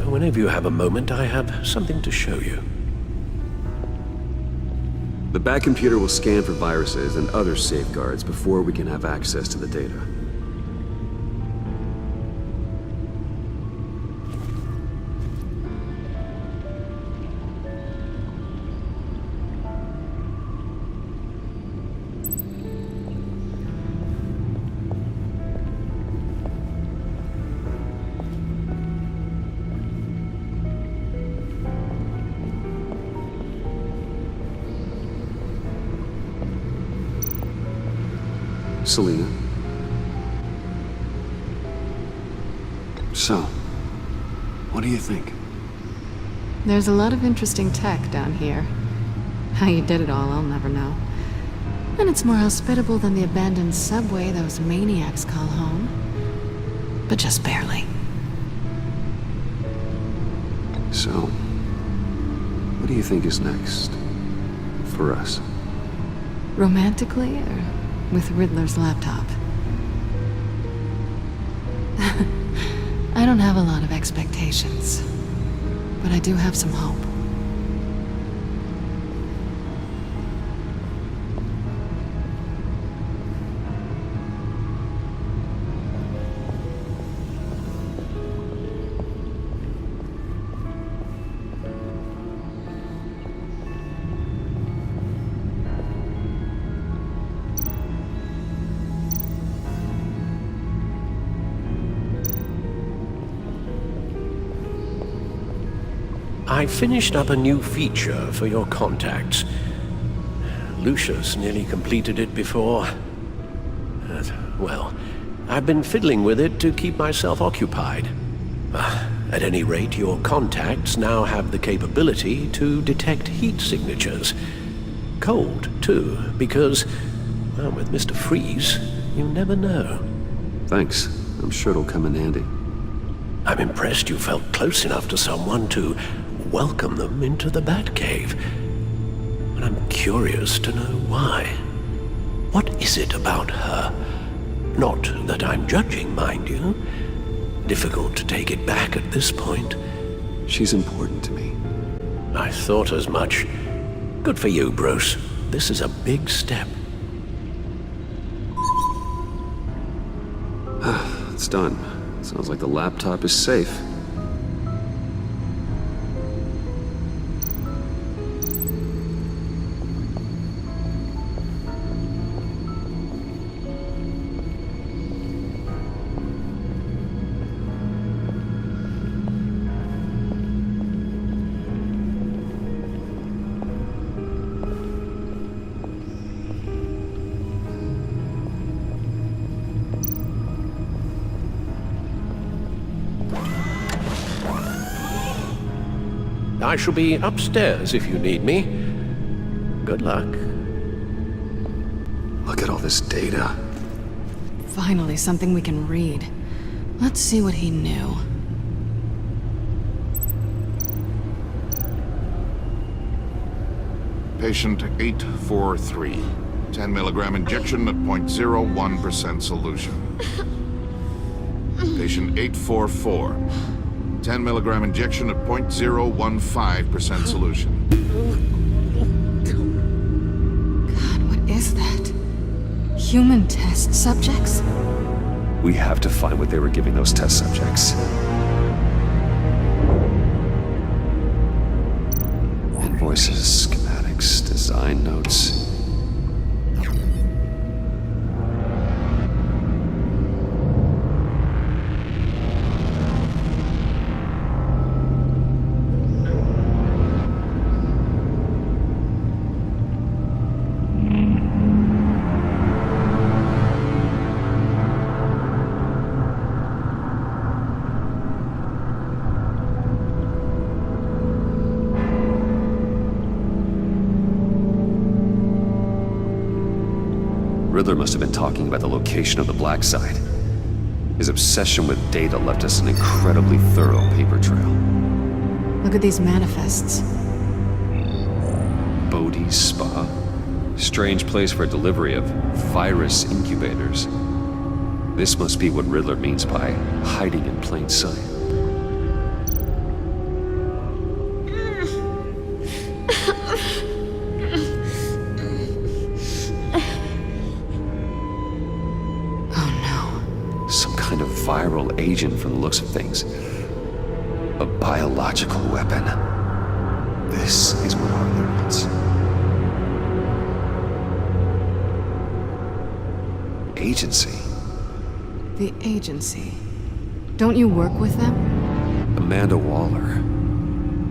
whenever you have a moment, I have something to show you. The back computer will scan for viruses and other safeguards before we can have access to the data. Selina? So, what do you think? There's a lot of interesting tech down here. How you did it all, I'll never know. And it's more hospitable than the abandoned subway those maniacs call home. But just barely. So, what do you think is next? For us? Romantically, or with Riddler's laptop? I don't have a lot of expectations, but I do have some hope. I finished up a new feature for your contacts. Lucius nearly completed it before. Well, I've been fiddling with it to keep myself occupied. At any rate, your contacts now have the capability to detect heat signatures. Cold, too, because, well, with Mr. Freeze, you never know. Thanks. I'm sure it'll come in handy. I'm impressed you felt close enough to someone to welcome them into the Batcave. But I'm curious to know why. What is it about her? Not that I'm judging, mind you. Difficult to take it back at this point. She's important to me. I thought as much. Good for you, Bruce. This is a big step. It's done. Sounds like the laptop is safe. I shall be upstairs if you need me. Good luck. Look at all this data. Finally, something we can read. Let's see what he knew. Patient 843. 10 milligram injection at 0.01% solution. Patient 844. 10 milligram injection at 0.015% solution. God, what is that? Human test subjects? We have to find what they were giving those test subjects. Invoices, schematics, design notes. Riddler must have been talking about the location of the Black Site. His obsession with data left us an incredibly thorough paper trail. Look at these manifests. Bodhi's Spa? Strange place for delivery of virus incubators. This must be what Riddler means by hiding in plain sight. Viral agent from the looks of things. A biological weapon. This is what Arthur wants. Agency. The agency. Don't you work with them? Amanda Waller.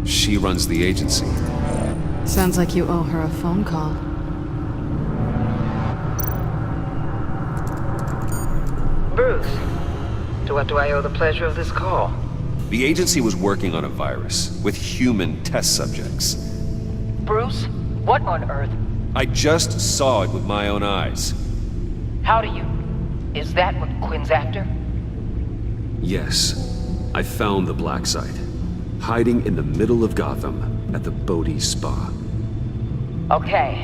She runs the agency. Sounds like you owe her a phone call. Bruce. To what do I owe the pleasure of this call? The agency was working on a virus with human test subjects. Bruce? What on earth? I just saw it with my own eyes. How do you? Is that what Quinn's after? Yes. I found the Black Site. Hiding in the middle of Gotham at the Bodhi Spa. Okay.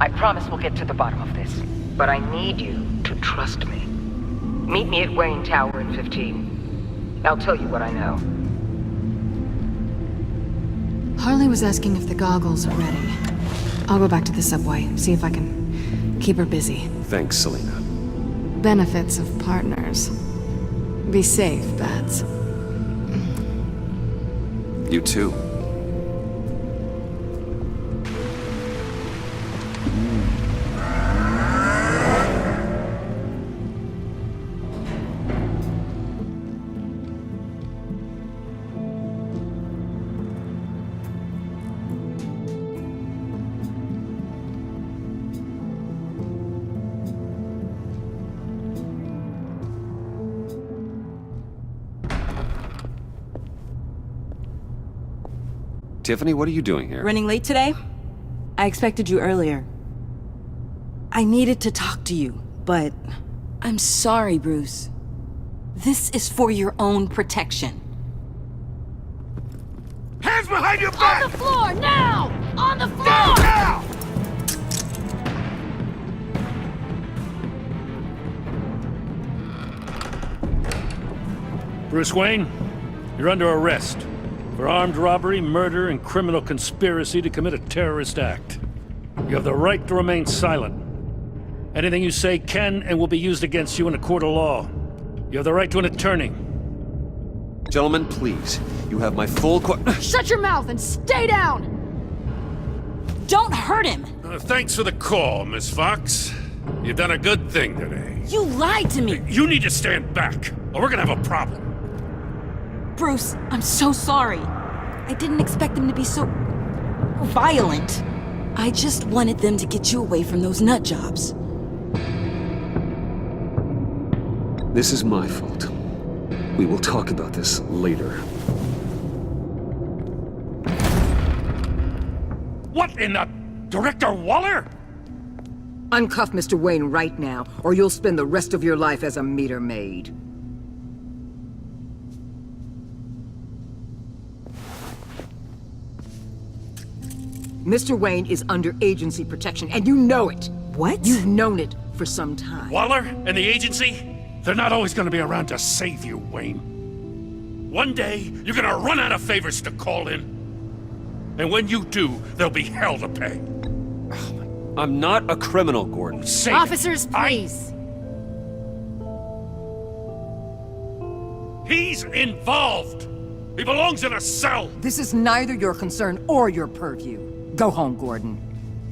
I promise we'll get to the bottom of this. But I need you to trust me. Meet me at Wayne Tower in 15. I'll tell you what I know. Harley was asking if the goggles are ready. I'll go back to the subway, see if I can keep her busy. Thanks, Selina. Benefits of partners. Be safe, Bats. You too. Tiffany, what are you doing here? Running late today? I expected you earlier. I needed to talk to you, but I'm sorry, Bruce. This is for your own protection. Hands behind your back! On the floor, now! On the floor! Now! Bruce Wayne, you're under arrest for armed robbery, murder, and criminal conspiracy to commit a terrorist act. You have the right to remain silent. Anything you say can and will be used against you in a court of law. You have the right to an attorney. Gentlemen, please. You have my full Shut your mouth and stay down! Don't hurt him! Thanks for the call, Miss Fox. You've done a good thing today. You lied to me! You need to stand back, or we're gonna have a problem. Bruce, I'm so sorry. I didn't expect them to be so violent. I just wanted them to get you away from those nut jobs. This is my fault. We will talk about this later. What in the... Director Waller? Uncuff Mr. Wayne right now, or you'll spend the rest of your life as a meter maid. Mr. Wayne is under agency protection, and you know it. What? You've known it for some time. Waller and the agency? They're not always gonna be around to save you, Wayne. One day, you're gonna run out of favors to call in. And when you do, there'll be hell to pay. I'm not a criminal, Gordon. Officers, please. He's involved! He belongs in a cell! This is neither your concern or your purview. Go home, Gordon.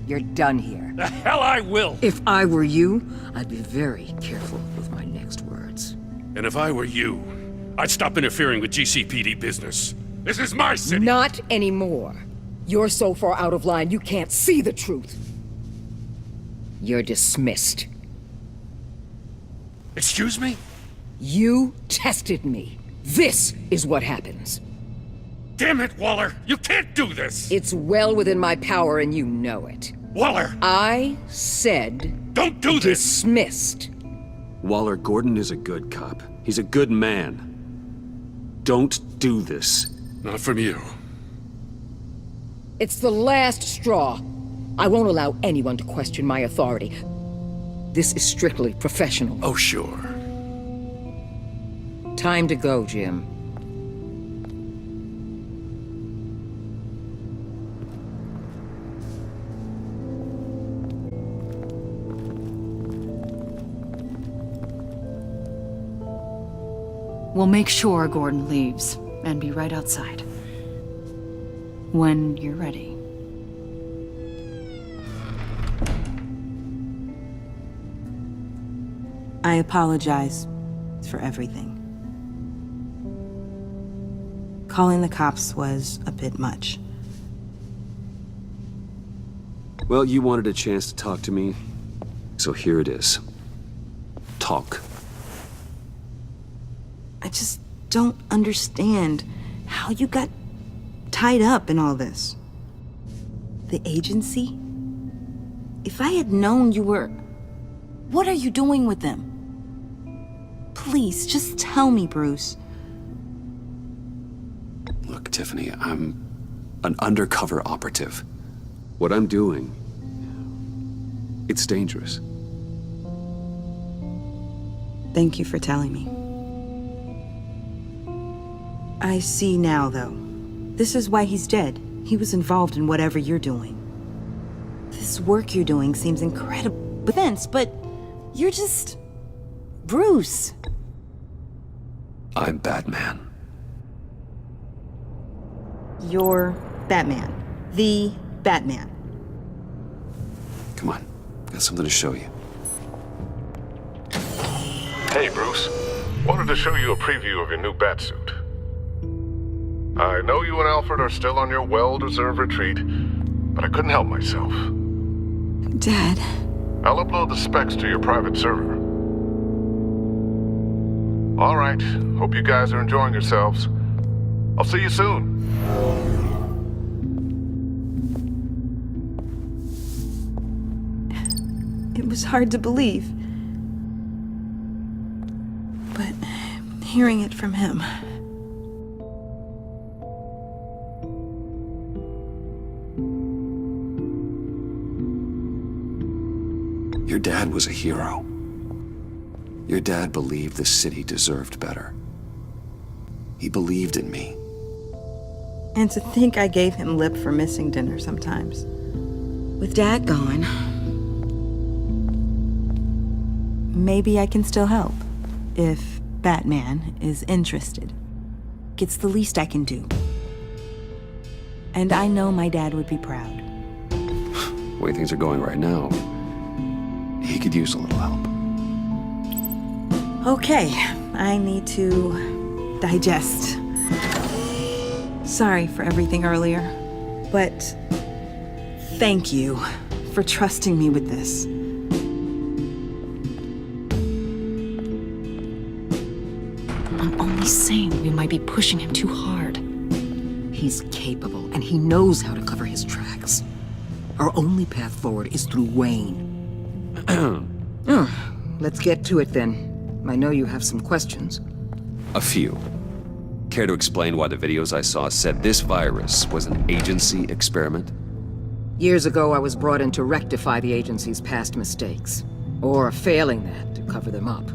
You're done here. The hell I will! If I were you, I'd be very careful with my next words. And if I were you, I'd stop interfering with GCPD business. This is my city! Not anymore. You're so far out of line you can't see the truth. You're dismissed. Excuse me? You tested me. This is what happens. Damn it, Waller! You can't do this! It's well within my power and you know it. Waller! I said... Don't do this! Dismissed. Waller, Gordon is a good cop. He's a good man. Don't do this. Not from you. It's the last straw. I won't allow anyone to question my authority. This is strictly professional. Oh, sure. Time to go, Jim. We'll make sure Gordon leaves, and be right outside. When you're ready. I apologize for everything. Calling the cops was a bit much. Well, you wanted a chance to talk to me, so here it is. Talk. I just don't understand how you got tied up in all this. The agency? If I had known you were... What are you doing with them? Please, just tell me, Bruce. Look, Tiffany, I'm an undercover operative. What I'm doing, it's dangerous. Thank you for telling me. I see now, though. This is why he's dead. He was involved in whatever you're doing. This work you're doing seems incredible, Vince, but you're just... Bruce. I'm Batman. You're Batman. The Batman. Come on, got something to show you. Hey, Bruce. Wanted to show you a preview of your new Batsuit. I know you and Alfred are still on your well-deserved retreat, but I couldn't help myself. Dad. I'll upload the specs to your private server. All right. Hope you guys are enjoying yourselves. I'll see you soon. It was hard to believe. But hearing it from him... Your dad was a hero. Your dad believed the city deserved better. He believed in me. And to think I gave him lip for missing dinner sometimes. With Dad gone, maybe I can still help. If Batman is interested. It's the least I can do. And I know my dad would be proud. The way things are going right now, he could use a little help. Okay, I need to digest. Sorry for everything earlier, but thank you for trusting me with this. I'm only saying we might be pushing him too hard. He's capable, and he knows how to cover his tracks. Our only path forward is through Wayne. Let's get to it then. I know you have some questions. A few. Care to explain why the videos I saw said this virus was an agency experiment? Years ago, I was brought in to rectify the agency's past mistakes. Or failing that, to cover them up.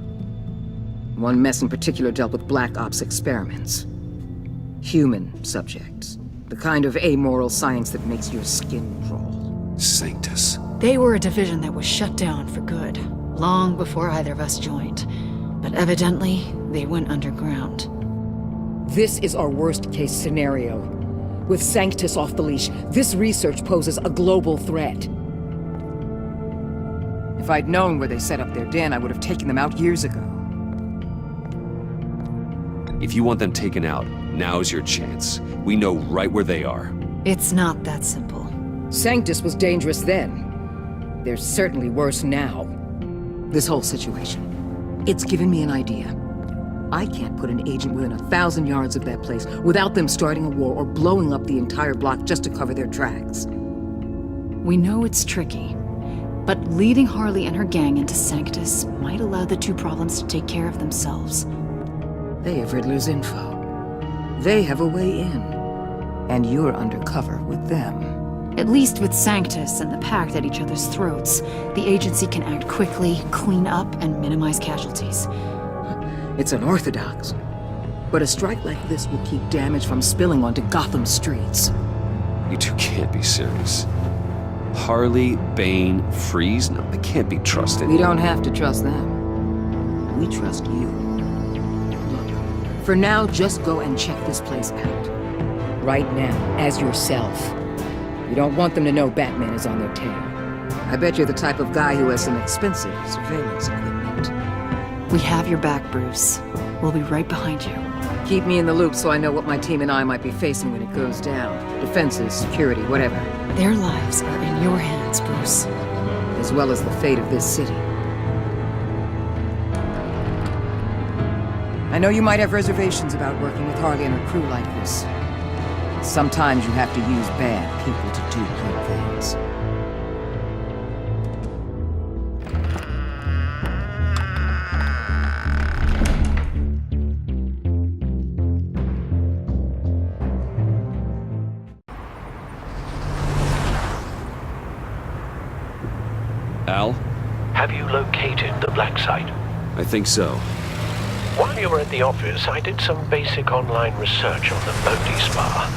One mess in particular dealt with Black Ops experiments. Human subjects. The kind of amoral science that makes your skin crawl. Sanctus. They were a division that was shut down for good, long before either of us joined. But evidently, they went underground. This is our worst-case scenario. With Sanctus off the leash, this research poses a global threat. If I'd known where they set up their den, I would have taken them out years ago. If you want them taken out, now's your chance. We know right where they are. It's not that simple. Sanctus was dangerous then. They're certainly worse now. This whole situation, it's given me an idea. I can't put an agent within 1,000 yards of that place without them starting a war or blowing up the entire block just to cover their tracks. We know it's tricky, but leading Harley and her gang into Sanctus might allow the two problems to take care of themselves. They have Riddler's info. They have a way in. And you're undercover with them. At least with Sanctus and the Pact at each other's throats, the agency can act quickly, clean up, and minimize casualties. It's unorthodox. But a strike like this will keep damage from spilling onto Gotham streets. You two can't be serious. Harley, Bane, Freeze? No, they can't be trusted. We don't have to trust them. We trust you. Look, for now, just go and check this place out. Right now, as yourself. You don't want them to know Batman is on their tail. I bet you're the type of guy who has some expensive surveillance equipment. We have your back, Bruce. We'll be right behind you. Keep me in the loop so I know what my team and I might be facing when it goes down. Defenses, security, whatever. Their lives are in your hands, Bruce. As well as the fate of this city. I know you might have reservations about working with Harley and her crew like this. Sometimes you have to use bad people to do good things. Al? Have you located the black site? I think so. While you were at the office, I did some basic online research on the Bodhi Spa.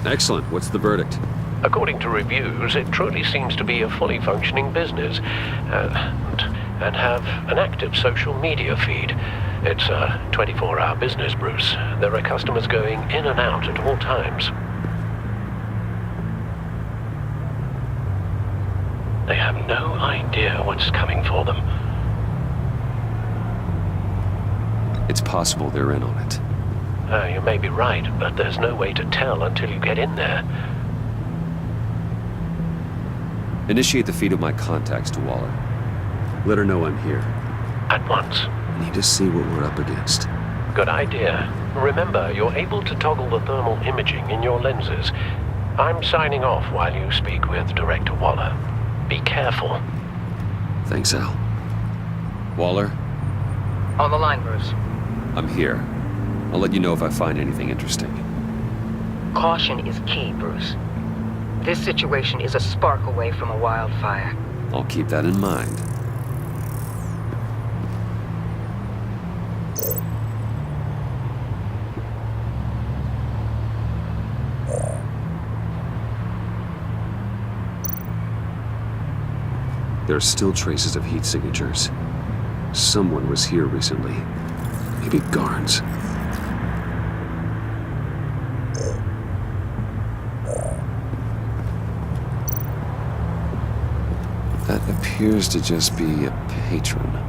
Excellent. What's the verdict? According to reviews, it truly seems to be a fully functioning business, and have an active social media feed. It's a 24-hour business, Bruce. There are customers going in and out at all times. They have no idea what's coming for them. It's possible they're in on it. You may be right, but there's no way to tell until you get in there. Initiate the feed of my contacts to Waller. Let her know I'm here. At once. I need to see what we're up against. Good idea. Remember, you're able to toggle the thermal imaging in your lenses. I'm signing off while you speak with Director Waller. Be careful. Thanks, Al. Waller, On the line, Bruce. I'm here. I'll let you know if I find anything interesting. Caution is key, Bruce. This situation is a spark away from a wildfire. I'll keep that in mind. There are still traces of heat signatures. Someone was here recently. Maybe Garns. That appears to just be a patron.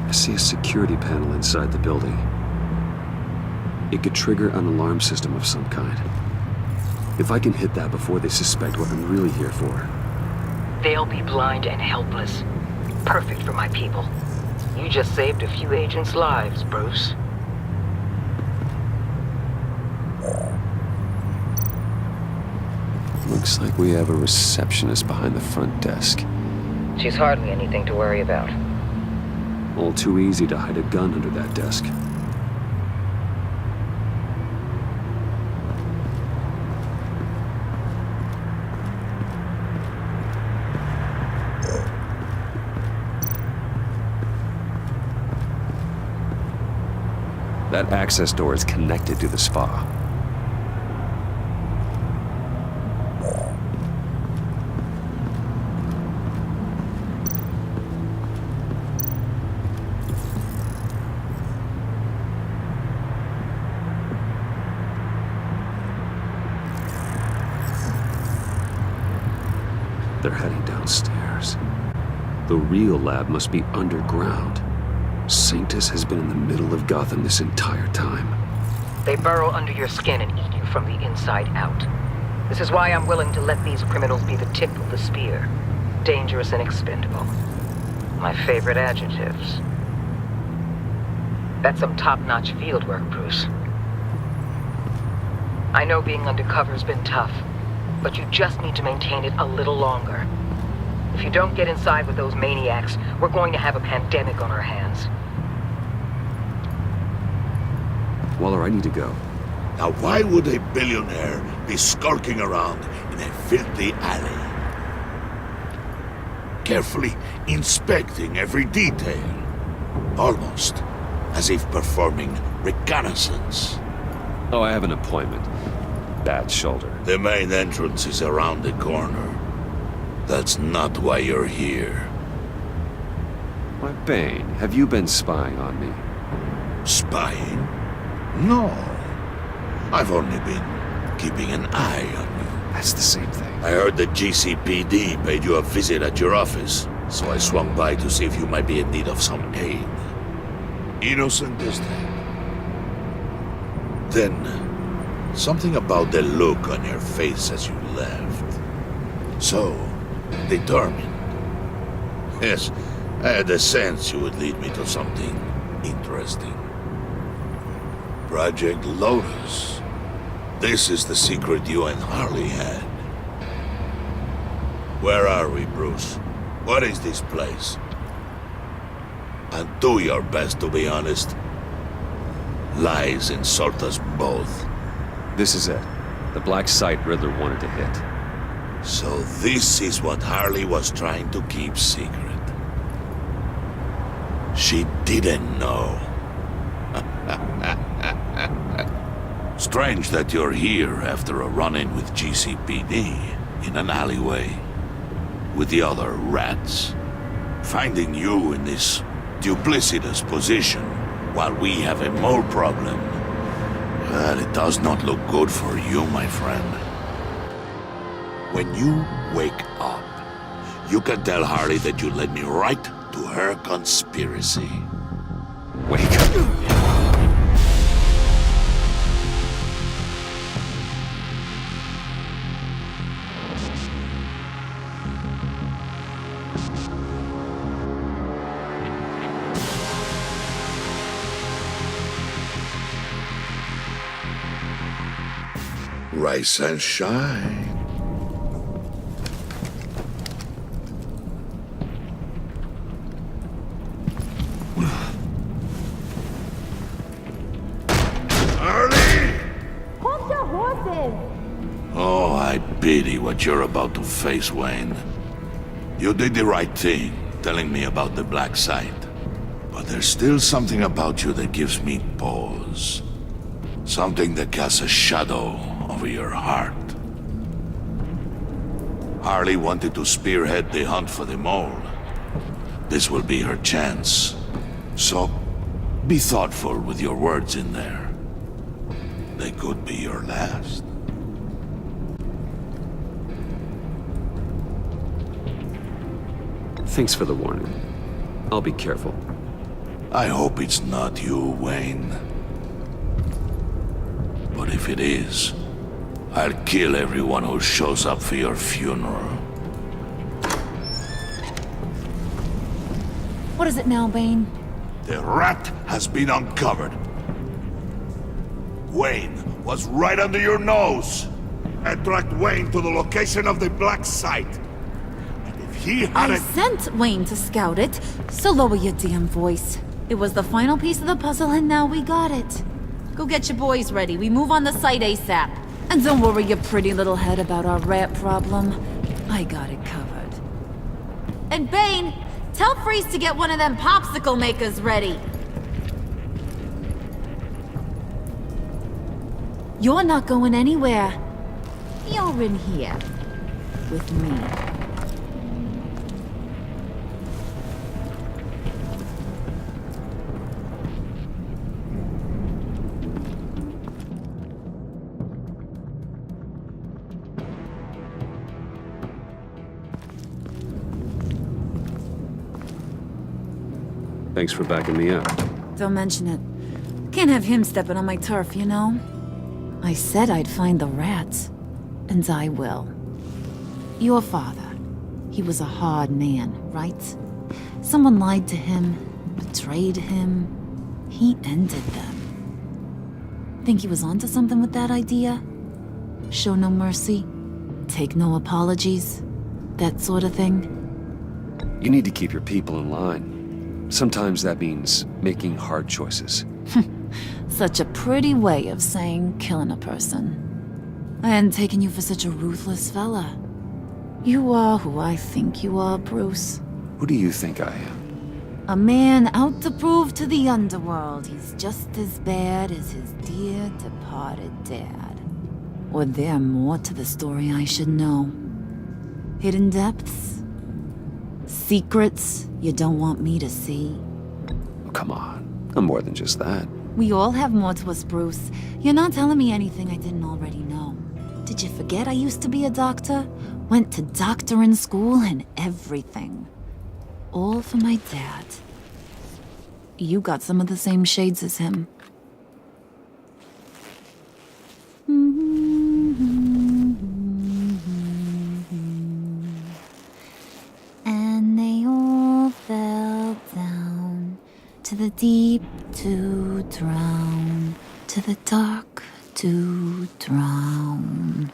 I see a security panel inside the building. It could trigger an alarm system of some kind. If I can hit that before they suspect what I'm really here for. They'll be blind and helpless. Perfect for my people. You just saved a few agents' lives, Bruce. Looks like we have a receptionist behind the front desk. She's hardly anything to worry about. All too easy to hide a gun under that desk. That access door is connected to the spa. They're heading downstairs. The real lab must be underground. Sanctus has been in the middle of Gotham this entire time. They burrow under your skin and eat you from the inside out. This is why I'm willing to let these criminals be the tip of the spear. Dangerous and expendable. My favorite adjectives. That's some top-notch field work, Bruce. I know being undercover's been tough, but you just need to maintain it a little longer. If you don't get inside with those maniacs, we're going to have a pandemic on our hands. Waller, I need to go. Now why would a billionaire be skulking around in a filthy alley? Carefully inspecting every detail. Almost as if performing reconnaissance. Oh, I have an appointment. Bad shoulder. The main entrance is around the corner. That's not why you're here. Why, Bane, have you been spying on me? Spying? No. I've only been keeping an eye on you. That's the same thing. I heard the GCPD paid you a visit at your office, so I swung by to see if you might be in need of some aid. Innocent as that. Then, something about the look on your face as you left. So determined. Yes, I had a sense you would lead me to something interesting. Project Lotus. This is the secret you and Harley had. Where are we, Bruce? What is this place? And do your best to be honest. Lies insult us both. This is it. The black site Riddler wanted to hit. So this is what Harley was trying to keep secret. She didn't know. Strange that you're here after a run-in with GCPD in an alleyway with the other rats. Finding you in this duplicitous position while we have a mole problem. Well, it does not look good for you, my friend. When you wake up, you can tell Harley that you led me right to her conspiracy. Wake up. Rise and shine. Hold your horses! Oh, I pity what you're about to face, Wayne. You did the right thing, telling me about the black site. But there's still something about you that gives me pause. Something that casts a shadow over your heart. Harley wanted to spearhead the hunt for the mole. This will be her chance. So, be thoughtful with your words in there. They could be your last. Thanks for the warning. I'll be careful. I hope it's not you, Wayne. But if it is, I'll kill everyone who shows up for your funeral. What is it now, Bane? The rat has been uncovered. Wayne was right under your nose. I tracked Wayne to the location of the black site. And if he I hadn't... sent Wayne to scout it, so lower your damn voice. It was the final piece of the puzzle and now we got it. Go get your boys ready. We move on the site ASAP. And don't worry your pretty little head about our rat problem. I got it covered. And Bane, tell Freeze to get one of them popsicle makers ready. You're not going anywhere. You're in here. With me. Thanks for backing me up. Don't mention it. Can't have him stepping on my turf, you know? I said I'd find the rats. And I will. Your father. He was a hard man, right? Someone lied to him, betrayed him. He ended them. Think he was onto something with that idea? Show no mercy? Take no apologies? That sort of thing? You need to keep your people in line. Sometimes that means making hard choices. Such a pretty way of saying killing a person. I hadn't taken you for such a ruthless fella. You are who I think you are, Bruce. Who do you think I am? A man out to prove to the underworld he's just as bad as his dear departed dad. Or there more to the story I should know. Hidden depths? Secrets you don't want me to see? Oh, come on. I'm more than just that. We all have more to us, Bruce. You're not telling me anything I didn't already know. Did you forget I used to be a doctor? Went to doctoring school and everything. All for my dad. You got some of the same shades as him. And they all fell down to the deep to drown, to the dark to drown.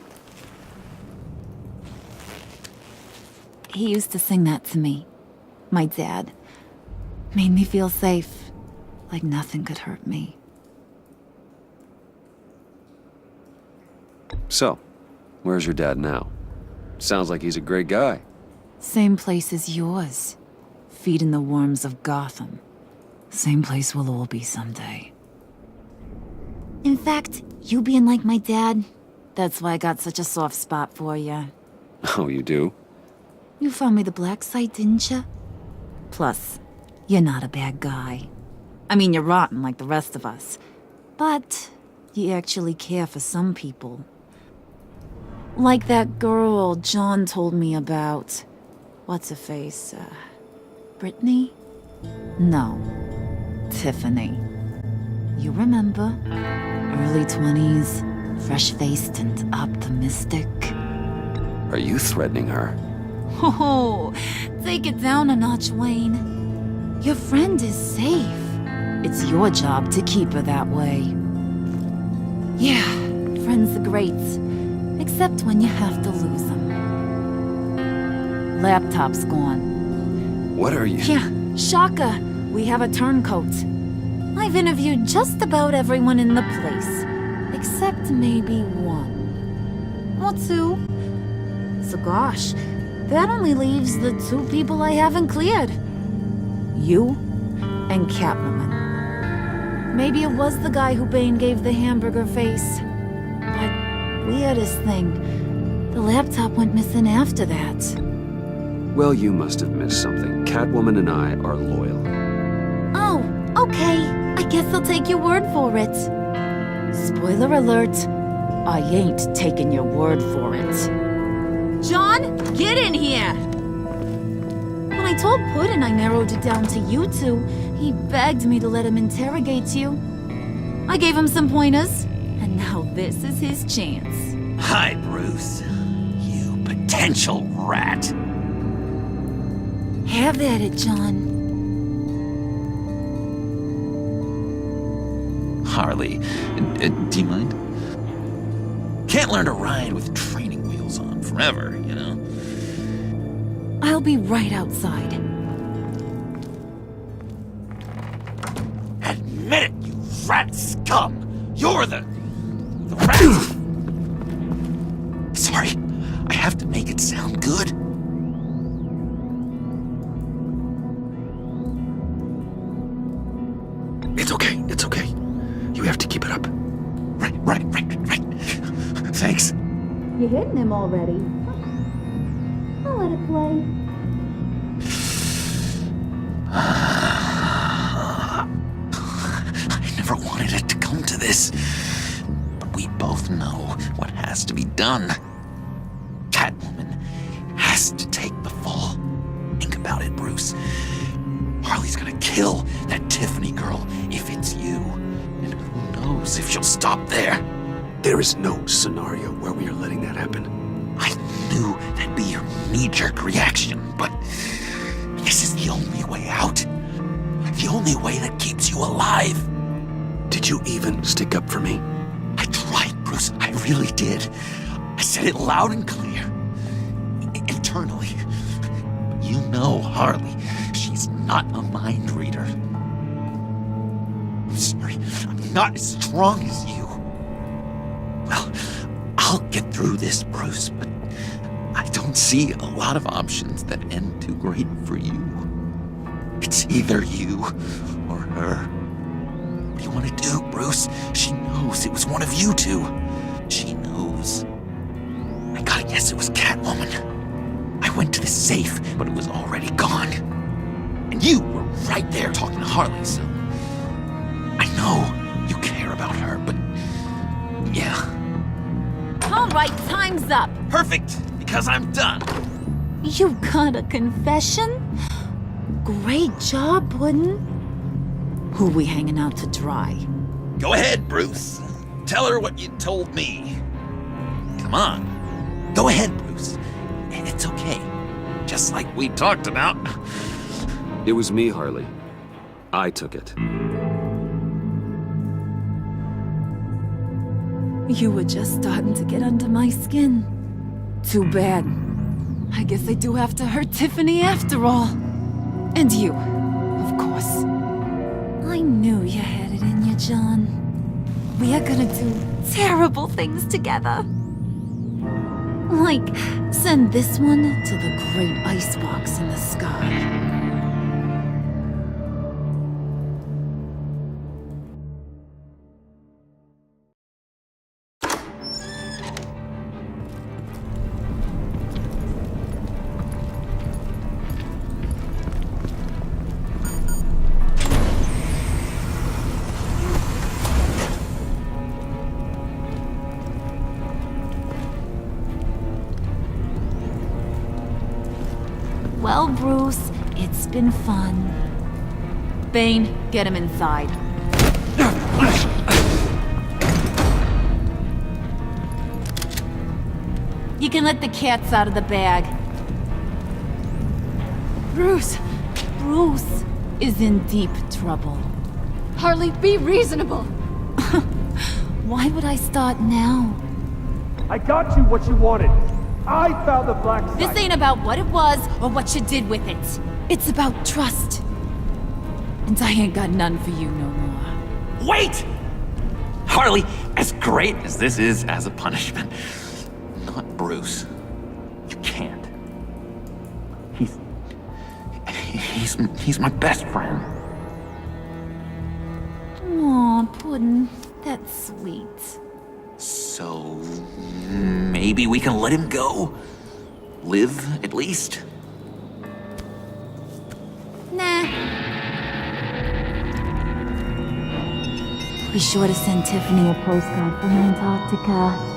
He used to sing that to me. My dad. Made me feel safe, like nothing could hurt me. So, where's your dad now? Sounds like he's a great guy. Same place as yours. Feeding the worms of Gotham. Same place we'll all be someday. In fact, you being like my dad, that's why I got such a soft spot for you. Oh, you do? You found me the black site, didn't you? Plus, you're not a bad guy. I mean, you're rotten like the rest of us. But you actually care for some people. Like that girl John told me about. What's her face? Brittany? No. Tiffany. You remember? Early 20s, fresh-faced and optimistic. Are you threatening her? Oh, take it down a notch, Wayne. Your friend is safe. It's your job to keep her that way. Yeah, friends are great. Except when you have to lose them. Laptop's gone. What are you? Yeah, Shaka. We have a turncoat. I've interviewed just about everyone in the place. Except maybe one. Or two. So gosh, that only leaves the two people I haven't cleared. You and Catwoman. Maybe it was the guy who Bane gave the hamburger face. But weirdest thing, the laptop went missing after that. Well, you must have missed something. Catwoman and I are loyal. Oh, okay. I guess I'll take your word for it. Spoiler alert, I ain't taking your word for it. John, get in here! When I told Puddin' I narrowed it down to you two, he begged me to let him interrogate you. I gave him some pointers, and now this is his chance. Hi, Bruce. You potential rat. Have at it, John. Harley, do you mind? Can't learn to ride with training wheels on forever, you know? I'll be right outside. Admit it, you rat scum! You're the rat! Sorry, I have to make it sound good. It's okay, it's okay. You have to keep it up. Right. Thanks. You're hitting him already. I'll let it play. I never wanted it to come to this. But we both know what has to be done. Catwoman has to take the fall. Think about it, Bruce. Harley's gonna kill that Tiffany girl if it's you. And who knows if she'll stop there. There is no scenario where we are letting that happen. I knew that'd be your knee-jerk reaction, but this is the only way out. The only way that keeps you alive. Did you even stick up for me? I tried, Bruce. I really did. I said it loud and clear. Internally. But you know Harley. She's not a mind reader. I'm sorry. I'm not as strong as you. Well, I'll get through this, Bruce, but I don't see a lot of options that end too great for you. It's either you or her. What do you want to do, Bruce? She knows it was one of you two. She knows. I gotta guess it was Catwoman. I went to the safe, but it was already gone. And you were right there talking to Harley, so I know you care about her, but yeah. All right, time's up. Perfect, because I'm done. You got a confession? Great job, Puddin'. Who we hanging out to dry? Go ahead, Bruce. Tell her what you told me. Come on. Go ahead, Bruce. It's okay. Just like we talked about. It was me, Harley. I took it. You were just starting to get under my skin. Too bad. I guess I do have to hurt Tiffany after all. And you, of course. I knew you had it in you, John. We are gonna do terrible things together. Like, send this one to the great icebox in the sky. Well, Bruce, it's been fun. Bane, get him inside. You can let the cats out of the bag. Bruce! Bruce is in deep trouble. Harley, be reasonable! Why would I start now? I got you what you wanted. I found the black site. This ain't about what it was or what you did with it. It's about trust. And I ain't got none for you no more. Wait! Harley, as great as this is as a punishment, not Bruce. You can't. He's my best friend. Aw, Puddin'. That's sweet. So maybe we can let him go? Live, at least? Nah. Be sure to send Tiffany a postcard from Antarctica.